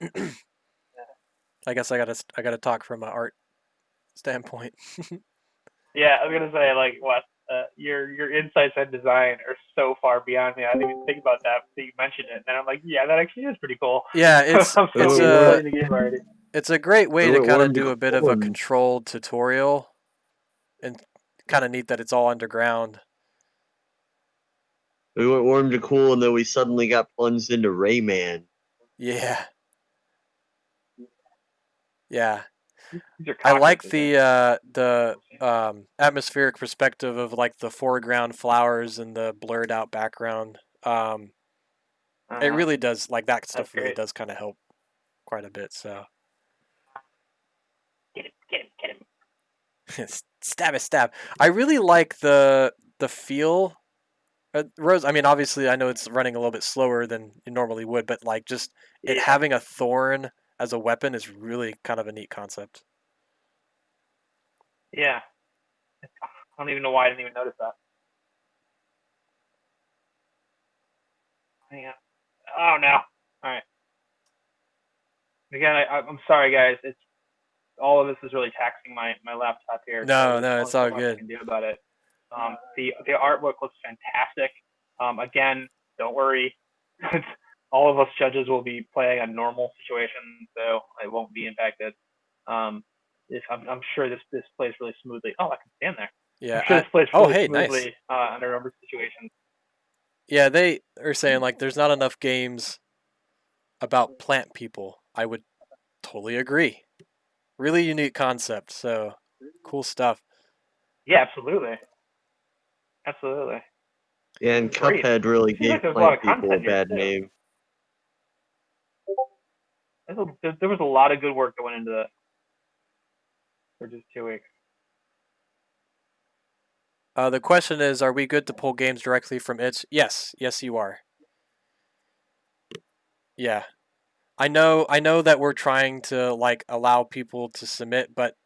I guess I gotta talk from an art standpoint. Yeah, I was gonna say like what your insights on design are so far beyond me. I didn't even think about that until you mentioned it, and I'm like, yeah, that actually is pretty cool. Yeah, it's I'm so playing the game already. it's a great way We to went kind of warm to do a bit of a cool. controlled tutorial, and kind of neat that it's all underground. We went warm to cool, and then we suddenly got plunged into Rayman. Yeah, yeah. These are I like cockroaches, the atmospheric perspective of like the foreground flowers and the blurred out background. It really does, like, that stuff really great. does kind of help quite a bit. So Get him. stab it, stab. I really like the feel. Rose, I mean, obviously, I know it's running a little bit slower than it normally would, but like just it Yeah. having a thorn as a weapon is really kind of a neat concept. Yeah. I don't even know why I didn't even notice that. Hang on. Oh no. All right. Again, I'm sorry, guys. It's all of this is really taxing my laptop here. No, so no, there's it's so all much good. I can do about it. The artwork looks fantastic. Again, don't worry. All of us judges will be playing a normal situation, so it won't be impacted. If I'm sure this plays really smoothly. Oh, I can stand there. Yeah. I'm sure this plays really hey, smoothly nice. under number situations. Yeah, they are saying like there's not enough games about plant people. I would totally agree. Really unique concept. So cool stuff. Yeah, absolutely. Absolutely. Yeah, and Great. Cuphead really Seems like gave there's a lot plant of people a content here, bad too. name. There was a lot of good work that went into this for just 2 weeks. The question is, are we good to pull games directly from itch? Yes, you are. Yeah. I know that we're trying to like allow people to submit, but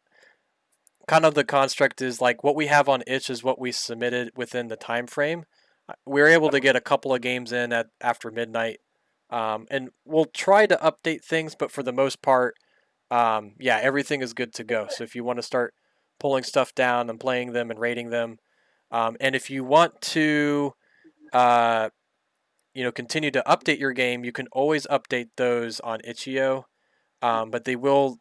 kind of the construct is like what we have on itch is what we submitted within the time frame. We were able to get a couple of games in at after midnight. And we'll try to update things, but for the most part, yeah, everything is good to go. So if you want to start pulling stuff down and playing them and rating them, and if you want to, continue to update your game, you can always update those on itch.io, but they will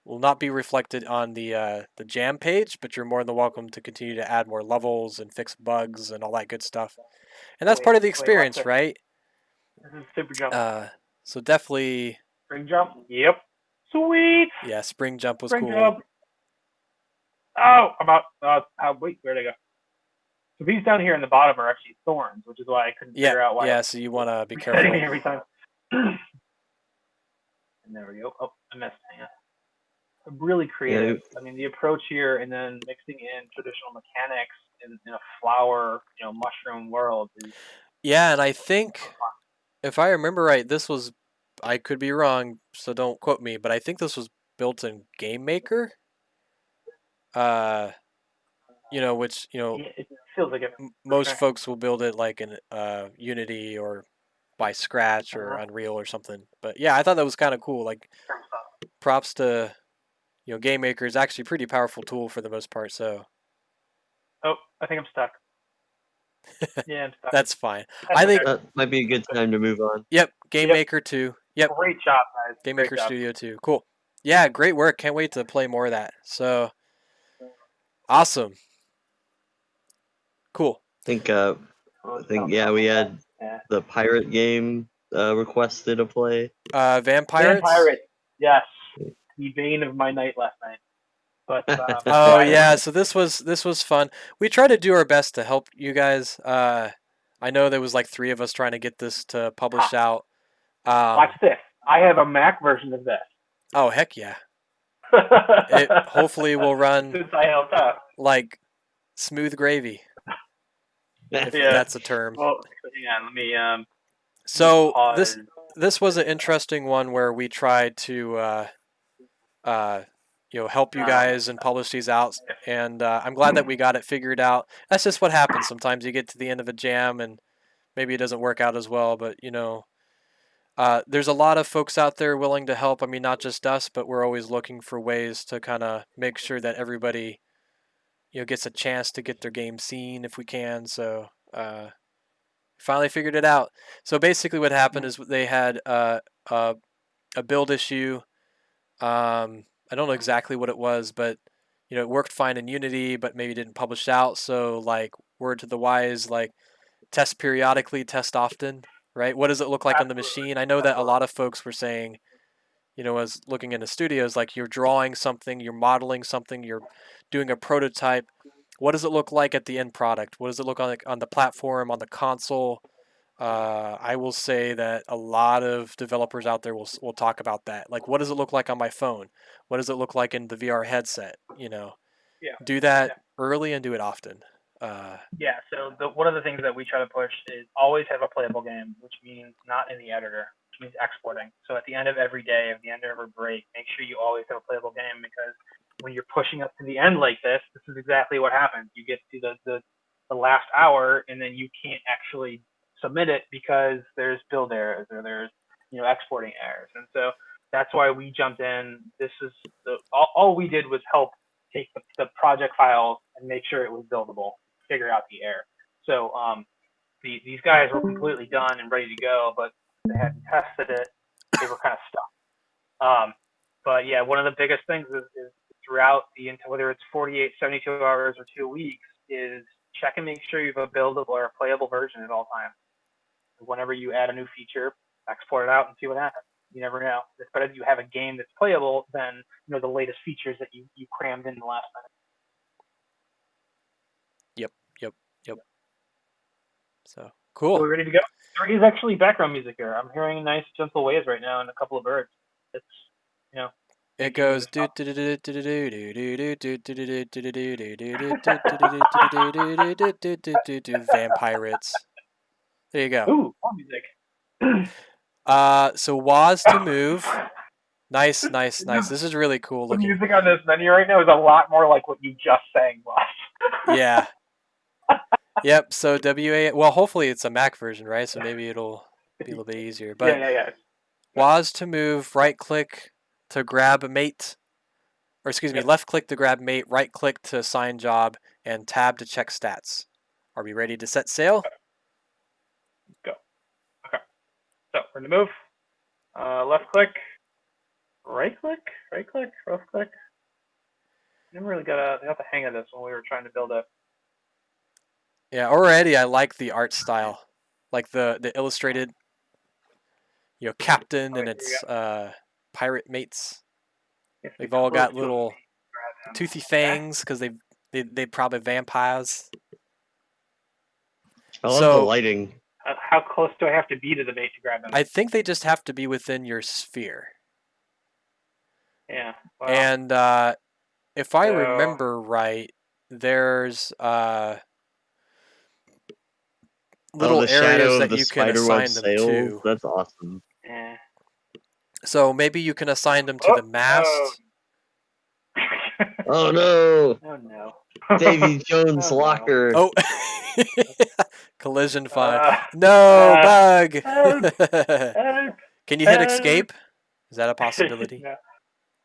not be reflected on the jam page. But you're more than welcome to continue to add more levels and fix bugs and all that good stuff. And that's part of the experience, right? This is super jump. So definitely. Spring jump. Yep. Sweet. Yeah, spring jump was Spring cool. jump. Oh, I'm out. Wait, where'd I go? So these down here in the bottom are actually thorns, which is why I couldn't figure out why. Yeah, so you want to be Resetting careful. me every time. And there we go. Oh, I missed. Hang on. Really creative. Yeah. I mean, the approach here, and then mixing in traditional mechanics in a flower, mushroom world. Yeah, and I think, if I remember right, this was, I could be wrong, so don't quote me, but I think this was built in Game Maker. Which it feels like it. Most folks will build it like in Unity or by Scratch or Unreal or something. But yeah, I thought that was kind of cool. Like, props to Game Maker is actually a pretty powerful tool for the most part. So. Oh, I think I'm stuck. Yeah, I'm stuck. That's fine. I think that might be a good time to move on. Yep, Game Maker 2. Yep. Great job, guys. Game Maker Studio 2. Cool. Yeah, great work. Can't wait to play more of that. So awesome. Cool. I think yeah, we had Yeah. the pirate game requested to play. Vampirates? Vampirate. Yes. The bane of my night last night. But Oh yeah, so this was fun. We tried to do our best to help you guys. I know there was like 3 of us trying to get this to publish out. watch this. I have a Mac version of this. Oh heck yeah! It hopefully will run Since I helped out. like smooth gravy, if Yeah. that's a term. Well, hang on. Let me So pause. this was an interesting one where we tried to help you guys and publish these out, and I'm glad that we got it figured out. That's just what happens. Sometimes you get to the end of a jam and maybe it doesn't work out as well, but there's a lot of folks out there willing to help. I mean, not just us, but we're always looking for ways to kind of make sure that everybody gets a chance to get their game seen if we can. So finally figured it out. So basically what happened is they had a build issue. I don't know exactly what it was, but it worked fine in Unity, but maybe didn't publish out. So like word to the wise, like test periodically, test often, right? What does it look like on the machine? I know that a lot of folks were saying, as looking into studios, like you're drawing something, you're modeling something, you're doing a prototype. What does it look like at the end product? What does it look like on the platform, on the console? I will say that a lot of developers out there will talk about that. Like, what does it look like on my phone? What does it look like in the VR headset? Yeah. Do that early and do it often. Yeah. So one of the things that we try to push is always have a playable game, which means not in the editor, which means exporting. So at the end of every day, at the end of every break, make sure you always have a playable game, because when you're pushing up to the end like this is exactly what happens. You get to the last hour, and then you can't actually submit it because there's build errors or there's exporting errors. And so that's why we jumped in. This is all we did was help take the project files and make sure it was buildable, figure out the error. So these guys were completely done and ready to go, but they hadn't tested it. They were kind of stuck. But yeah, one of the biggest things is throughout whether it's 48, 72 hours or 2 weeks, is check and make sure you have a buildable or a playable version at all times. Whenever you add a new feature, export it out and see what happens. You never know. It's better that you have a game that's playable than the latest features that you crammed in the last minute. Yep. So cool. So we're ready to go. There is actually background music here. I'm hearing nice gentle waves right now and a couple of birds. It's It goes Vampirates. There you go. Ooh, more music. So WAS to move. Nice. This is really cool The looking. music on this menu right now is a lot more like what you just sang, Ross. Yeah. Yep. So WA. Well, hopefully it's a Mac version, right? So maybe it'll be a little bit easier. But yeah. WAS to move. Right click to grab a mate. Or excuse me, left click to grab mate. Right click to assign job, and tab to check stats. Are we ready to set sail? Go. Okay. So we're gonna move. Left click. Right click. Left click. Never really got the hang of this when we were trying to build it. Yeah, already I like the art style, like the illustrated, captain and its pirate mates. They've all got little toothy fangs because they probably vampires. I love the lighting. How close do I have to be to the mate to grab them? I think they just have to be within your sphere. Yeah. Well, And if I remember right, there's little areas that you can assign them to. That's awesome. Yeah. So maybe you can assign them to the mast. Oh no! Oh no! Davy Jones' locker. Oh, collision fine. No bug. Can you hit escape? Is that a possibility? No.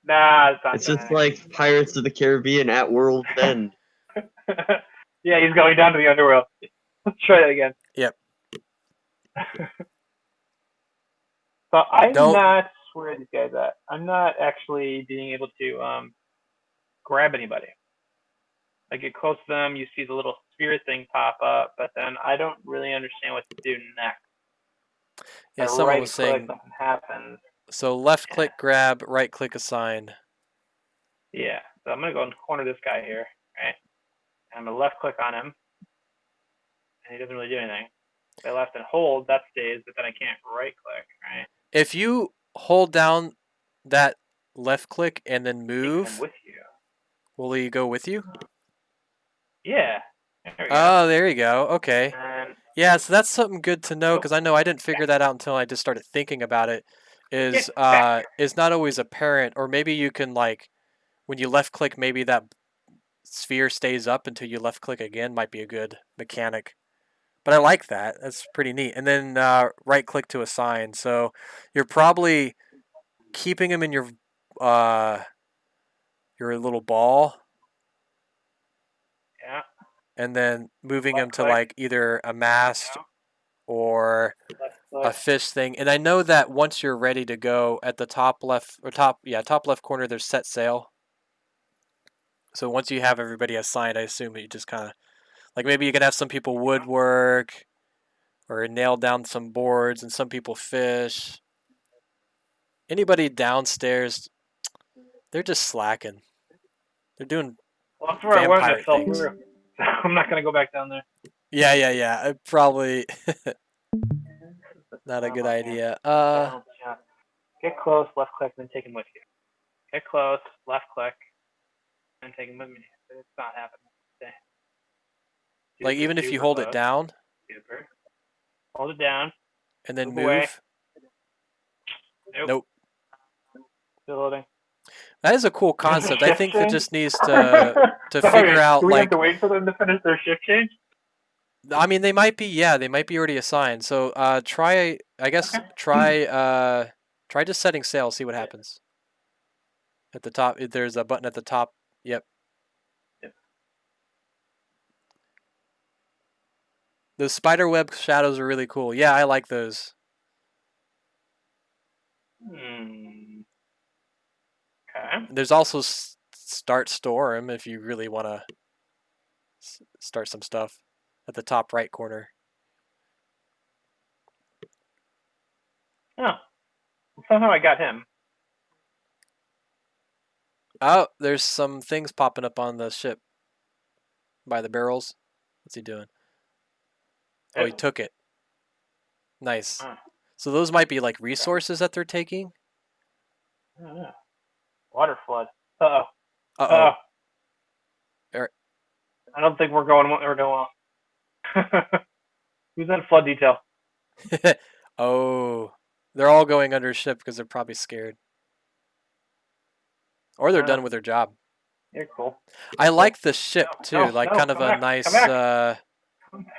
Nah, it's just like Pirates of the Caribbean at World's End. Yeah, he's going down to the underworld. Let's try that again. Yep. So I'm not where are these guys at? I'm not actually being able to grab anybody. I get close to them, you see the little sphere thing pop up, but then I don't really understand what to do next. Yeah, I someone was right-click, saying, something happens. so left click grab, right click assign. Yeah, so I'm going to go and corner this guy here, right? And I'm going to left click on him, and he doesn't really do anything. If I left and hold, that stays, but then I can't right click, right? If you hold down that left click and then Take him move, with you. will he go with you? Yeah, there we go. Oh, there you go. Okay. And Yeah, so that's something good to know because I know I didn't figure that out until I just started thinking about it. Is Get back. not always apparent, or maybe you can like when you left click, maybe that sphere stays up until you left click again. Might be a good mechanic. But I like that. That's pretty neat. And then right click to assign. So you're probably keeping him in your little ball, yeah, and then moving him left to click, like either a mast down, or left a click. fish thing. And I know that once you're ready to go at the top left or top left corner, there's set sail. So once you have everybody assigned, I assume you just kind of like maybe you can have some people woodwork or nail down some boards, and some people fish. Anybody downstairs, they're just slacking. They're doing Well, that's where I went and vampire it fell things. through. So I'm not going to go back down there. Yeah. I probably not a good idea. Get close, left click, then take him with you. Get close, left click, and take him with me. It's not happening. Okay. Like even if you hold it down Super. Hold it down. and then Move away. move. Nope. Nope. Still loading. That is a cool concept. I Shift think that change? just needs to Sorry, figure out do we have like to wait for them to finish their shift change? I mean they might be already assigned. So try just setting sail, see what happens. At the top there's a button at the top. Yep. Those spider web shadows are really cool. Yeah, I like those. Okay. There's also start storm if you really want to start some stuff at the top right corner. Oh. Somehow I got him. Oh, there's some things popping up on the ship by the barrels. What's he doing? Oh, he took it. Nice. So those might be like resources that they're taking. Water flood. Uh-oh. Uh-oh. I don't think we're doing well. Who's that flood detail? Oh, they're all going under ship because they're probably scared. Or they're done with their job. You're cool. I like the ship too, kind of a nice Come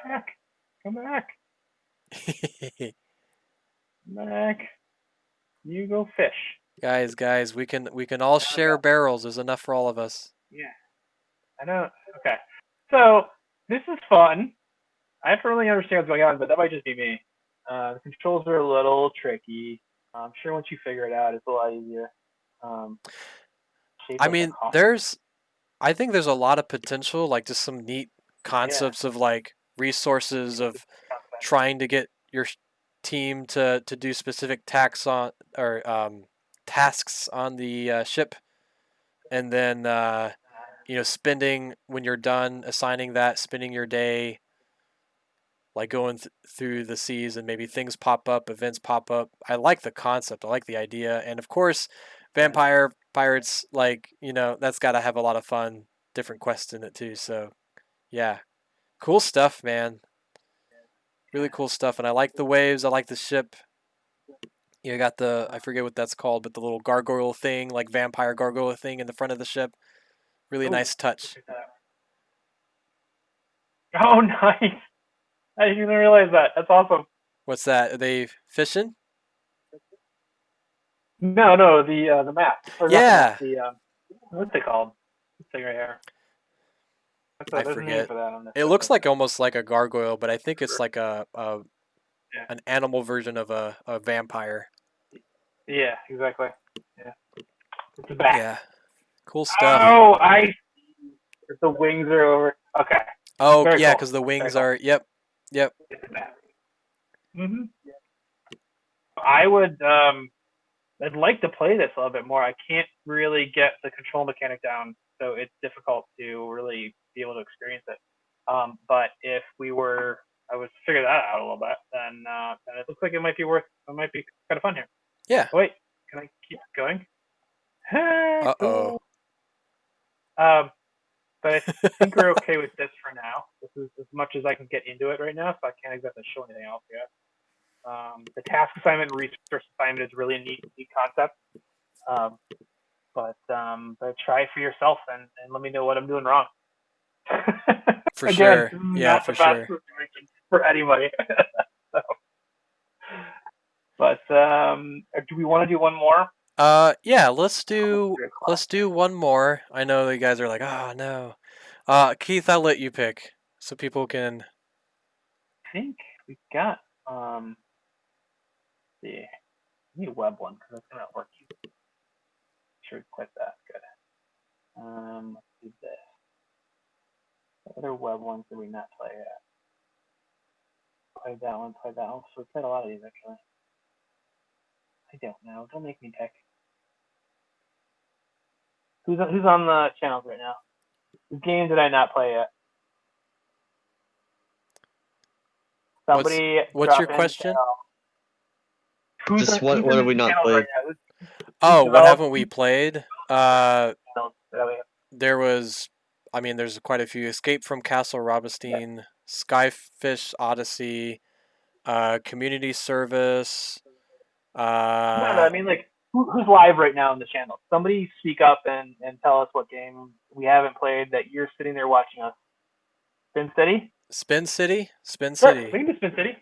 back. Come back. You go fish. Guys, we can all share barrels. There's enough for all of us. Yeah. I know. Okay. So this is fun. I have to really understand what's going on, but that might just be me. The controls are a little tricky. I'm sure once you figure it out, it's a lot easier. I mean, I think there's a lot of potential, like just some neat concepts of like resources of trying to get your team to do specific tasks on the ship, and then spending when you're done assigning that, spending your day like going through the seas, and maybe things pop up, events pop up. I like the concept. I like the idea, and of course, vampire pirates, like that's got to have a lot of fun, different quests in it too. So yeah, cool stuff, man. Really cool stuff, and I like the waves. I like the ship. You got I forget what that's called, but the little gargoyle thing, like vampire gargoyle thing in the front of the ship. Really nice touch. Oh, nice. I didn't even realize that. That's awesome. What's that? Are they fishing? No, the map. Yeah. What's it called? This thing right here. I forget. It looks like almost like a gargoyle, but I think it's like an animal version of a vampire. Yeah, exactly. Yeah. It's a bat. Yeah. Cool stuff. Oh, the wings are over. Okay. Oh, Very yeah, cool. because the wings Very are. Yep. Yep. It's a bat. I would. I'd like to play this a little bit more. I can't really get the control mechanic down, so it's difficult to really be able to experience it. But if I would figure that out a little bit, then it looks like it might be kind of fun here. Yeah. Oh, wait, can I keep going? Uh-oh. But I think we're okay with this for now. This is as much as I can get into it right now, so I can't exactly show anything else yet. The task assignment and resource assignment is really a neat concept. But try for yourself and let me know what I'm doing wrong. For Again, sure. not Yeah, the for best sure. situation for anybody. So, but do we want to do one more? Yeah, let's do one more. I know you guys are like, oh no. Keith, I'll let you pick so people can. I think we got the I need a web one because that's gonna work. Sure, quit that. Good. Let's do this. What other web ones did we not play yet? Played that one. So we played a lot of these actually. I don't know. Don't make me pick. Who's on the channels right now? What game did I not play yet? Somebody What's your drop in, question? Just what have we not played? Right Oh, what haven't we played? now? There was, I mean, there's quite a few. Escape from Castle Rothstein, Skyfish Odyssey, Community Service. No, I mean like who's live right now on the channel? Somebody speak up and tell us what game we haven't played that you're sitting there watching us. Spin City? Spin City? Spin Sure, City. we can do Spin City.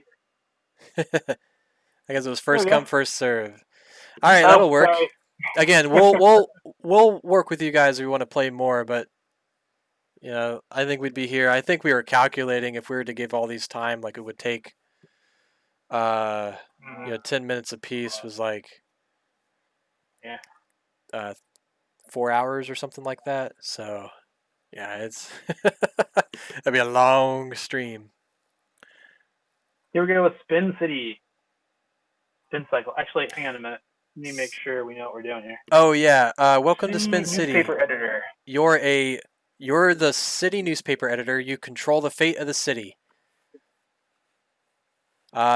I guess it was first Okay. come, first serve. All right, that'll work. Sorry. Again, we'll work with you guys if we want to play more, but you know, I think we'd be here. I think we were calculating if we were to give all these time, like it would take 10 minutes a piece was like 4 hours or something like that. So yeah, it's that'd be a long stream. Here we go with Spin City. Spin Cycle. Actually, hang on a minute. Let me make sure we know what we're doing here. Oh yeah, welcome to Spin City. Newspaper editor. You're the city newspaper editor. You control the fate of the city.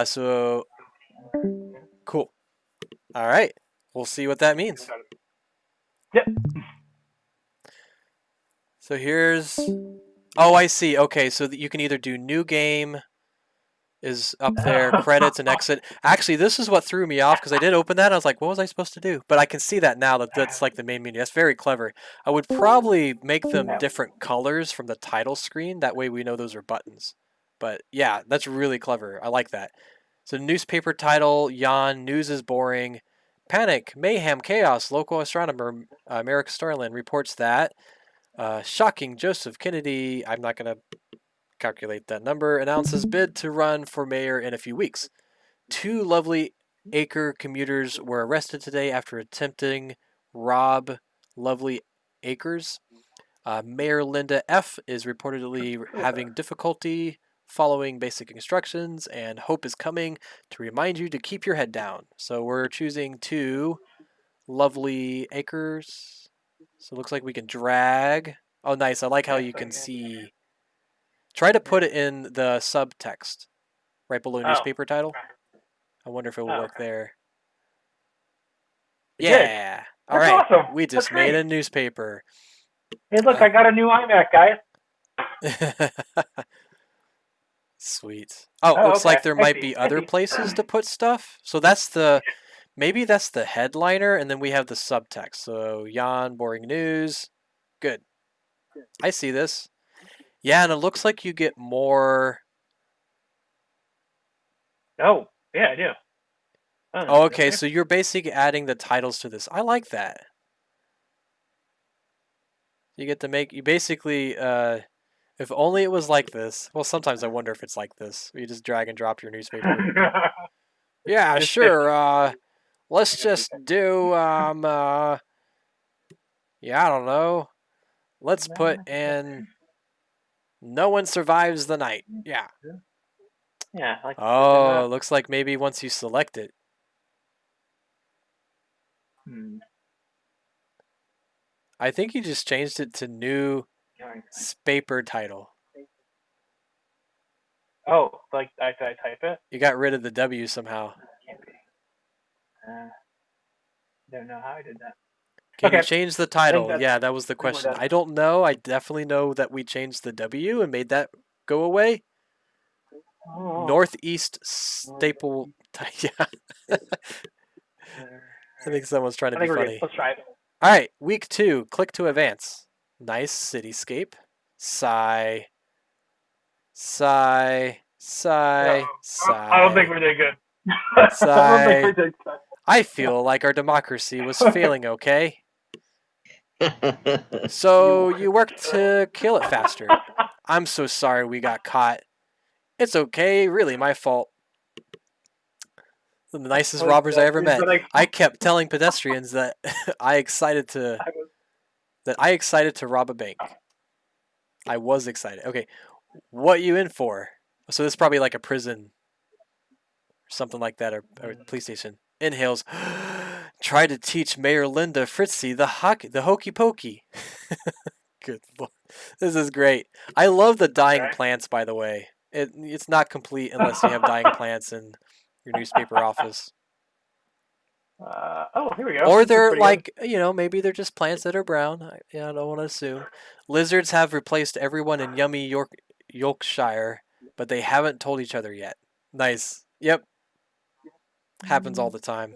So cool. All right, we'll see what that means. Yep. So here's. Oh, I see. Okay, so that you can either do new game is up there, credits and exit. Actually, this is what threw me off because I did open that. I was like, what was I supposed to do? But I can see that now that's like the main menu. That's very clever. I would probably make them different colors from the title screen. That way we know those are buttons. But yeah, that's really clever. I like that. So newspaper title, yawn, news is boring. Panic, mayhem, chaos, local astronomer Merrick Starlin reports that. Shocking, Joseph Kennedy, I'm not going to calculate that number, announces bid to run for mayor in a few weeks. 2 Lovely Acre commuters were arrested today after attempting rob Lovely Acres. Mayor Linda F. is reportedly having difficulty following basic instructions, and Hope is coming to remind you to keep your head down. So we're choosing 2 Lovely Acres. So it looks like we can drag. Oh, nice. I like how you can see. Try to put it in the subtext right below newspaper title. I wonder if it will work there. Yeah. All right. Awesome. We just made a newspaper. Hey, look, I got a new iMac, guys. Sweet. Oh, looks like there might be other places to put stuff. So maybe that's the headliner, and then we have the subtext. So yawn, boring news. Good. I see this. Yeah, and it looks like you get more. Oh, yeah, I do. Oh, okay, so you're basically adding the titles to this. I like that. You get to make, you basically, if only it was like this. Well, sometimes I wonder if it's like this. You just drag and drop your newspaper. Yeah, sure. let's just do yeah, I don't know. Let's put in no one survives the night. Yeah. Yeah. Like. Oh, looks like maybe once you select it. Hmm. I think you just changed it to new paper title. Oh, like I type it? You got rid of the W somehow. Can't be. Don't know how I did that. Can Okay. you change the title? that's- Yeah, that was the we're question. done. I don't know. I definitely know that we changed the W and made that go away. Oh. Northeast staple. Yeah. I think someone's trying to I be think we're funny. good. Let's try it. All right, week 2. Click to advance. Nice cityscape. Sigh. Sigh. Sigh. Sigh. I don't think we did good. Sigh. I don't think we did good. I feel like our democracy was failing, okay? So you worked to kill it faster. I'm so sorry we got caught. It's okay, really my fault. The nicest robbers I ever met. I kept telling pedestrians that I excited to rob a bank. I was excited. Okay, what you in for? So this is probably like a prison or something like that, or police station. Inhales. Try to teach Mayor Linda Fritzy the hokey pokey. Good Lord. This is great. I love the dying plants, by the way. It's not complete unless you have dying plants in your newspaper office. Oh, here we go. Or they're like, maybe they're just plants that are brown. I don't want to assume. Lizards have replaced everyone in yummy Yorkshire, but they haven't told each other yet. Nice. Yep. Happens all the time.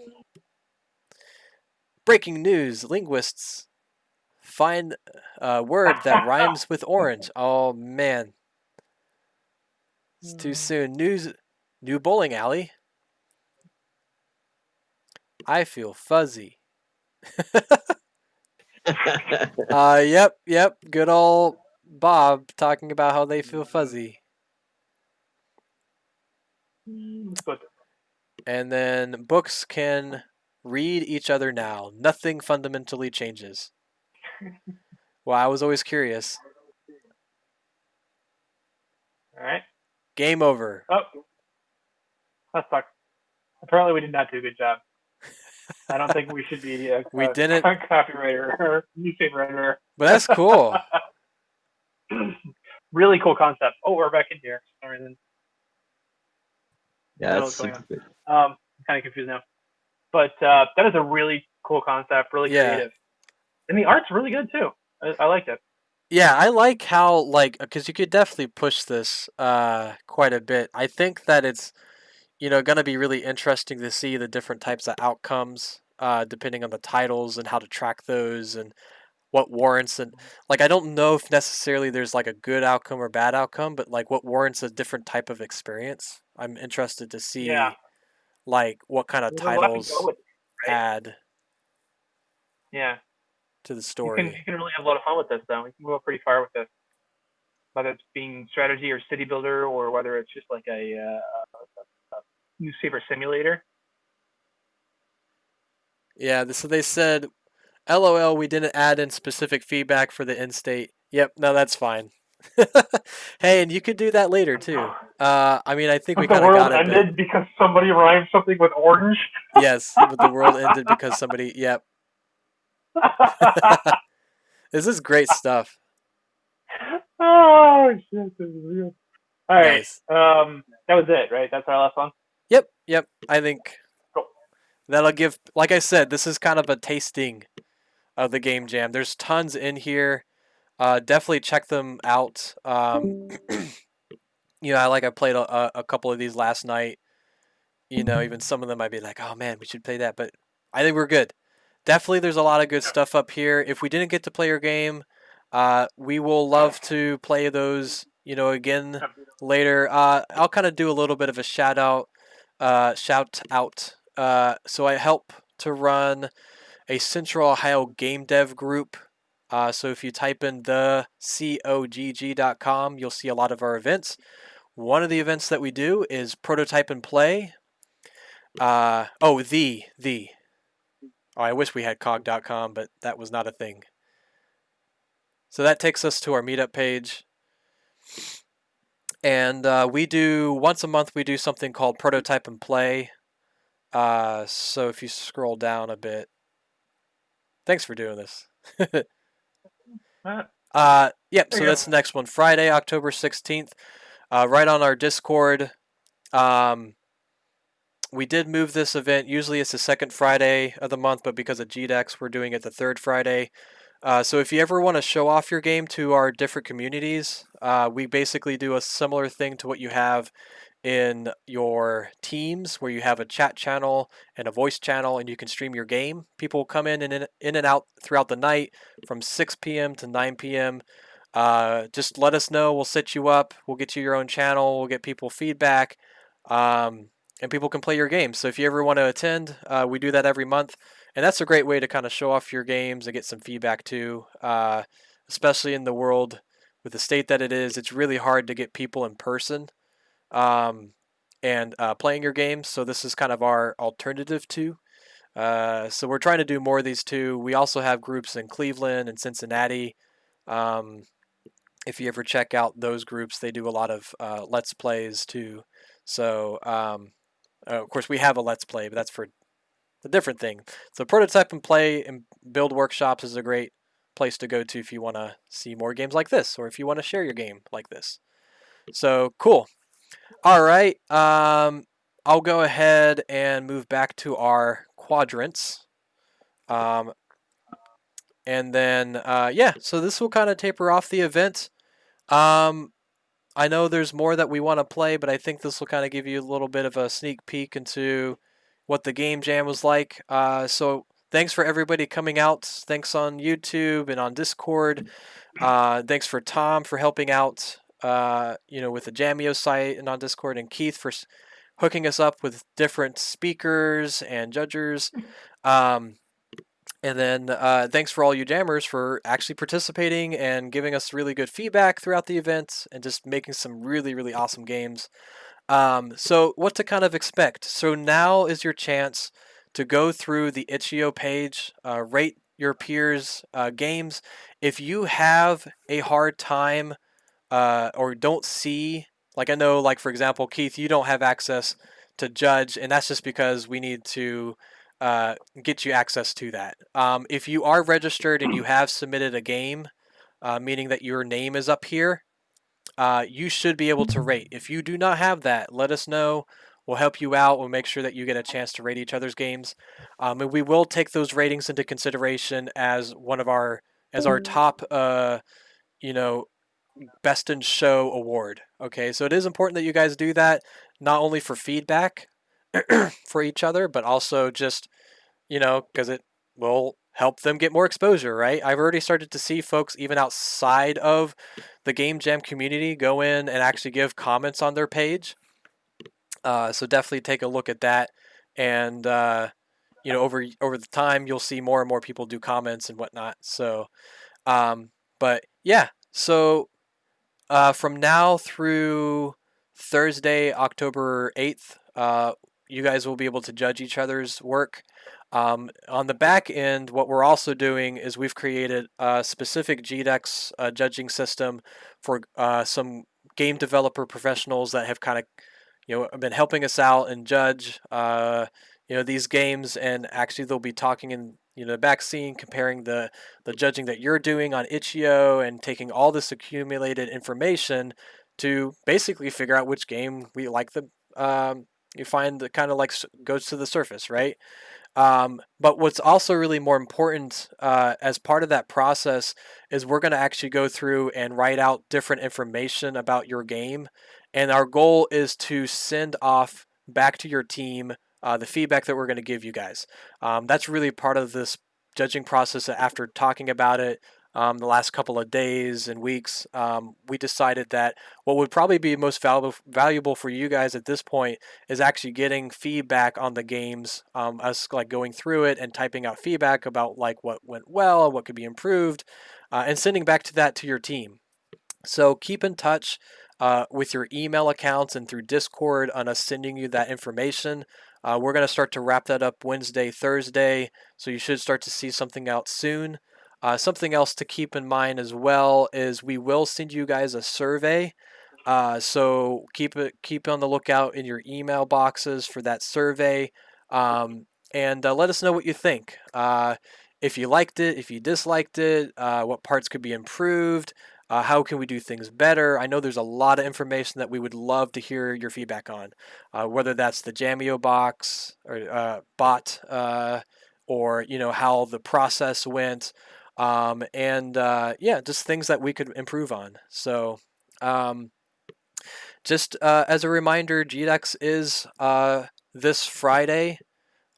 Breaking news. Linguists find a word that rhymes with orange. Oh, man. It's too soon. New bowling alley. I feel fuzzy. Yep. Good old Bob talking about how they feel fuzzy. And then books can read each other now. Nothing fundamentally changes. Well, I was always curious. All right. Game over. Oh, that sucks. Apparently, we did not do a good job. I don't think we should be a copywriter or newspaper editor. But that's cool. Really cool concept. Oh, we're back in here. For some reason. Yeah, that's super good. I'm kind of confused now. But that is a really cool concept, really creative. And the art's really good, too. I liked it. Yeah, I like how, because you could definitely push this quite a bit. I think that it's, going to be really interesting to see the different types of outcomes depending on the titles and how to track those and what warrants. And, I don't know if necessarily there's, a good outcome or bad outcome, but, what warrants a different type of experience. I'm interested to see, what kind of titles add to the story. You can really have a lot of fun with this, though. We can go pretty far with this. Whether it's being strategy or city builder, or whether it's just like a newspaper simulator. Yeah, so they said, LOL, we didn't add in specific feedback for the end state. Yep, no, that's fine. Hey, and you could do that later, too. I think we kind of got it. The world ended because somebody rhymed something with orange? Yes, but the world ended because somebody, yep. This is great stuff. Oh, shit, this is real. All right, nice. That was it, right? That's our last one? Yep, I think that'll give, like I said, this is kind of a tasting of the Game Jam. There's tons in here. Definitely check them out. I played a couple of these last night. Even some of them I'd be like, oh man, we should play that. But I think we're good. Definitely there's a lot of good stuff up here. If we didn't get to play your game, we will love to play those, again later. I'll kind of do a little bit of a shout out. So I help to run a Central Ohio game dev group. So if you type in thecogg.com, you'll see a lot of our events. One of the events that we do is Prototype and Play. Oh, I wish we had cog.com, but that was not a thing. So that takes us to our meetup page. And we do, once a month, we do something called Prototype and Play. So if you scroll down a bit, thanks for doing this. Yep, so that's the next one, Friday, October 16th, right on our Discord. We did move this event. Usually it's the second Friday of the month, but because of GDEX, we're doing it the third Friday. So if you ever want to show off your game to our different communities, we basically do a similar thing to what you have in your teams, where you have a chat channel and a voice channel, and you can stream your game. People will come in and out throughout the night from 6 p.m. to 9 p.m. Just let us know. We'll set you up. We'll get you your own channel. We'll get people feedback. And people can play your games. So if you ever want to attend, we do that every month. And that's a great way to kind of show off your games and get some feedback too. Especially in the world with the state that it is, it's really hard to get people in person and playing your games. So this is kind of our alternative too. So we're trying to do more of these too. We also have groups in Cleveland and Cincinnati. If you ever check out those groups, they do a lot of Let's Plays too. So, of course, we have a Let's Play, but that's for a different thing. So Prototype and Play and Build Workshops is a great place to go to if you want to see more games like this, or if you want to share your game like this. So, cool. All right. I'll go ahead and move back to our quadrants. And then, yeah, so this will kind of taper off the event. I know there's more that we want to play, but I think this will kind of give you a little bit of a sneak peek into what the Game Jam was like. So thanks for everybody coming out. Thanks on YouTube and on Discord. Thanks for Tom for helping out, with the Jamio site and on Discord, and Keith for hooking us up with different speakers and judgers. And then thanks for all you jammers for actually participating and giving us really good feedback throughout the event and just making some really, really awesome games. So what to kind of expect? So now is your chance to go through the itch.io page, rate your peers' games. If you have a hard time or don't see, like I know, like for example, Keith, you don't have access to judge, and that's just because we need to get you access to that. If you are registered and you have submitted a game, meaning that your name is up here, you should be able to rate. If you do not have that, let us know. We'll help you out. We'll make sure that you get a chance to rate each other's games, and we will take those ratings into consideration as one of our top, best in show award. Okay, so it is important that you guys do that, not only for feedback for each other, but also just, because it will help them get more exposure, right? I've already started to see folks even outside of the Game Jam community go in and actually give comments on their page. So definitely take a look at that. And, over the time, you'll see more and more people do comments and whatnot. So, but yeah, so from now through Thursday, October 8th, you guys will be able to judge each other's work. On the back end, what we're also doing is we've created a specific GDEX judging system for some game developer professionals that have kind of, been helping us out and judge, these games. And actually, they'll be talking in the back scene, comparing the judging that you're doing on itch.io and taking all this accumulated information to basically figure out which game we like you find that kind of like goes to the surface, right? But what's also really more important as part of that process is we're going to actually go through and write out different information about your game. And our goal is to send off back to your team the feedback that we're going to give you guys. That's really part of this judging process. After talking about it the last couple of days and weeks, we decided that what would probably be most valuable for you guys at this point is actually getting feedback on the games, us like going through it and typing out feedback about like what went well, what could be improved, and sending back to your team. So keep in touch with your email accounts and through Discord on us sending you that information. We're going to start to wrap that up Wednesday, Thursday, so you should start to see something out soon. Something else to keep in mind as well is we will send you guys a survey. So keep on the lookout in your email boxes for that survey, and let us know what you think. If you liked it, if you disliked it, what parts could be improved, how can we do things better? I know there's a lot of information that we would love to hear your feedback on, whether that's the Jamio box or bot, or how the process went, and yeah, just things that we could improve on. So. Just as a reminder, GDEX is this Friday,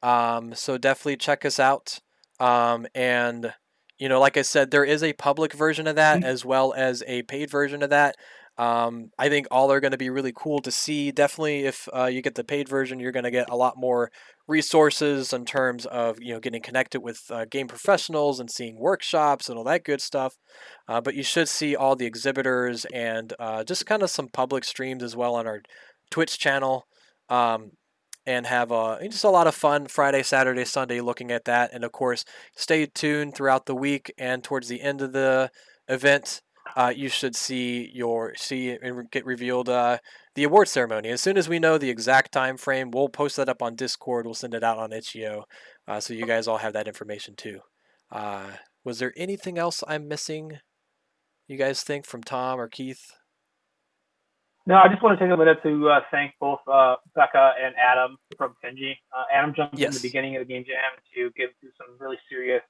so definitely check us out. And like I said, there is a public version of that as well as a paid version of that. I think all are going to be really cool to see. Definitely, if you get the paid version, you're going to get a lot more resources in terms of getting connected with game professionals and seeing workshops and all that good stuff. But you should see all the exhibitors and just kind of some public streams as well on our Twitch channel. And have just a lot of fun Friday, Saturday, Sunday looking at that. And of course, stay tuned throughout the week and towards the end of the event, you should see and get revealed the award ceremony. As soon as we know the exact time frame, we'll post that up on Discord. We'll send it out on itch.io, so you guys all have that information too. Was there anything else I'm missing, you guys think, from Tom or Keith? No, I just want to take a minute to thank both Becca and Adam from Finji. Adam jumped in the beginning of the Game Jam to give some really serious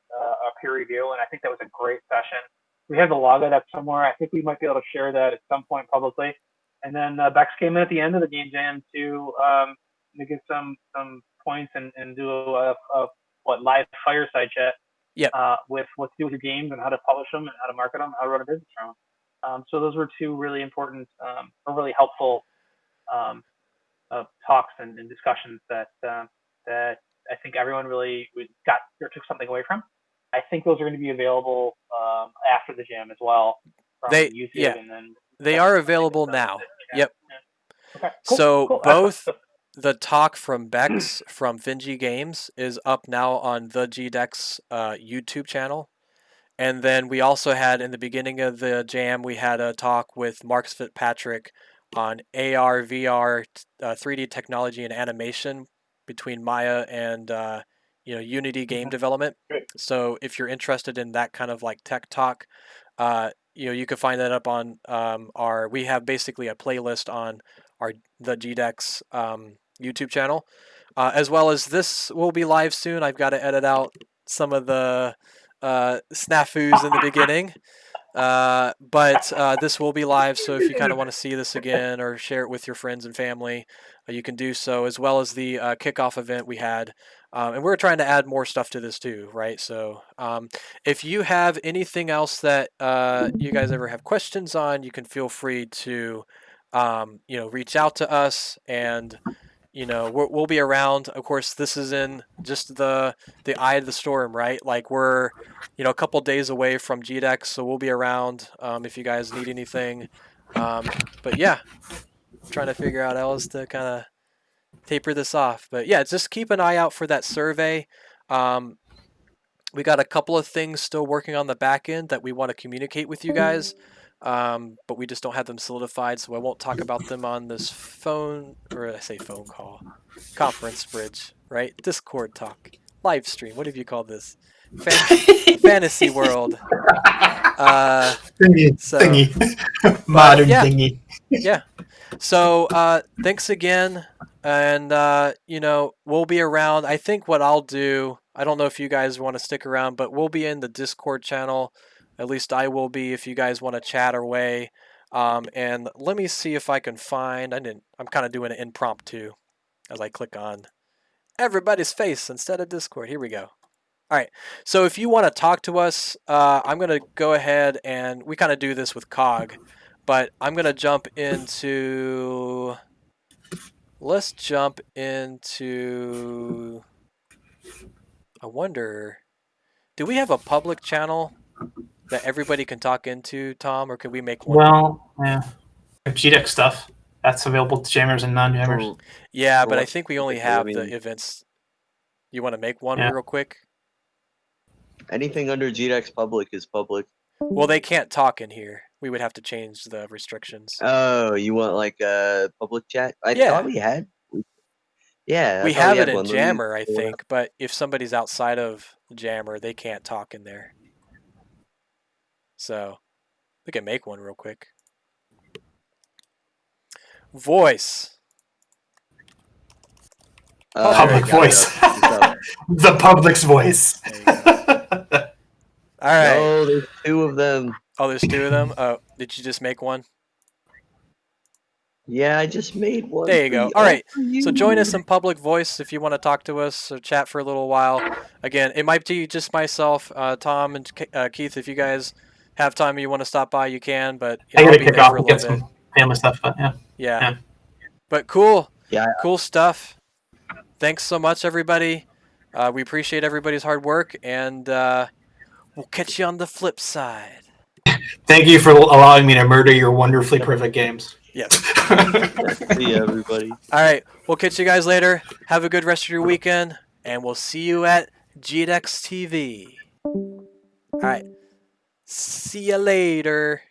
peer review, and I think that was a great session. We have the log of that somewhere. I think we might be able to share that at some point publicly. And then Bex came in at the end of the Game Jam to give some points and do a live fireside chat with what to do with your games and how to publish them and how to market them, how to run a business from them. So those were two really important or really helpful talks and discussions that I think everyone really got or took something away from. I think those are going to be available after the jam as well from YouTube. And then they are available now. Yep. Okay, cool, so cool. Both the talk from Bex from Finji Games is up now on the GDEX YouTube channel. And then we also had, in the beginning of the jam, we had a talk with Mark Fitzpatrick on AR, VR, 3D technology and animation between Maya and Unity game development. So if you're interested in that kind of like tech talk, you can find that up on we have basically a playlist on the GDEX YouTube channel, as well as this will be live soon. I've got to edit out some of the snafus in the beginning, but this will be live, so if you kind of want to see this again or share it with your friends and family, you can do so, as well as the kickoff event we had, and we're trying to add more stuff to this too, right? So if you have anything else that you guys ever have questions on, you can feel free to reach out to us, and we'll be around. Of course, this is in just the eye of the storm, right? Like we're, a couple days away from GDEX, so we'll be around if you guys need anything. But yeah, trying to figure out how else to kind of taper this off. But yeah, just keep an eye out for that survey. We got a couple of things still working on the back end that we want to communicate with you guys. But we just don't have them solidified, so I won't talk about them on this phone call, conference bridge, right? Discord talk, live stream, whatever you call this, fantasy world. Thingy. Modern thingy. Yeah. So thanks again, and we'll be around. I think what I'll do, I don't know if you guys want to stick around, but we'll be in the Discord channel. At least I will be if you guys want to chat our way. And let me see if I can find. I'm kind of doing it impromptu as I click on everybody's face instead of Discord. Here we go. All right. So if you want to talk to us, I'm going to go ahead and we kind of do this with COG, but I'm going to jump into. Let's jump into. I wonder. Do we have a public channel that everybody can talk into, Tom, or could we make one? Well, yeah. GDEX stuff. That's available to jammers and non-jammers. For- Yeah, for but I what think we only specifically? I have mean, the events. You want to make one Yeah. real quick? anything under GDEX public is public. Well, they can't talk in here. We would have to change the restrictions. Oh, you want like a public chat? I Yeah. thought we had. Yeah, I We thought have had it in one. Let me Jammer, I pull it up. think, but if somebody's outside of Jammer, they can't talk in there. So we can make one real quick. Voice. There Public you go, voice. yeah, it's up. The public's voice. There you go. All right. No, there's two of them. Oh, there's two of them. Oh, did you just make one? Yeah, I just made one. There you for go. you- All right. for you. So join us in public voice if you want to talk to us or chat for a little while. Again, it might be just myself, Tom, and Keith. If you guys have time and you want to stop by, you can. But I I'll gotta be kick there off for a and little get bit. some family stuff, but yeah. Yeah. But cool. Yeah. Cool stuff. Thanks so much, everybody. We appreciate everybody's hard work, and we'll catch you on the flip side. Thank you for allowing me to murder your wonderfully perfect games. Yes. See everybody. All right. We'll catch you guys later. Have a good rest of your weekend, and we'll see you at GDEX TV. All right. See you later.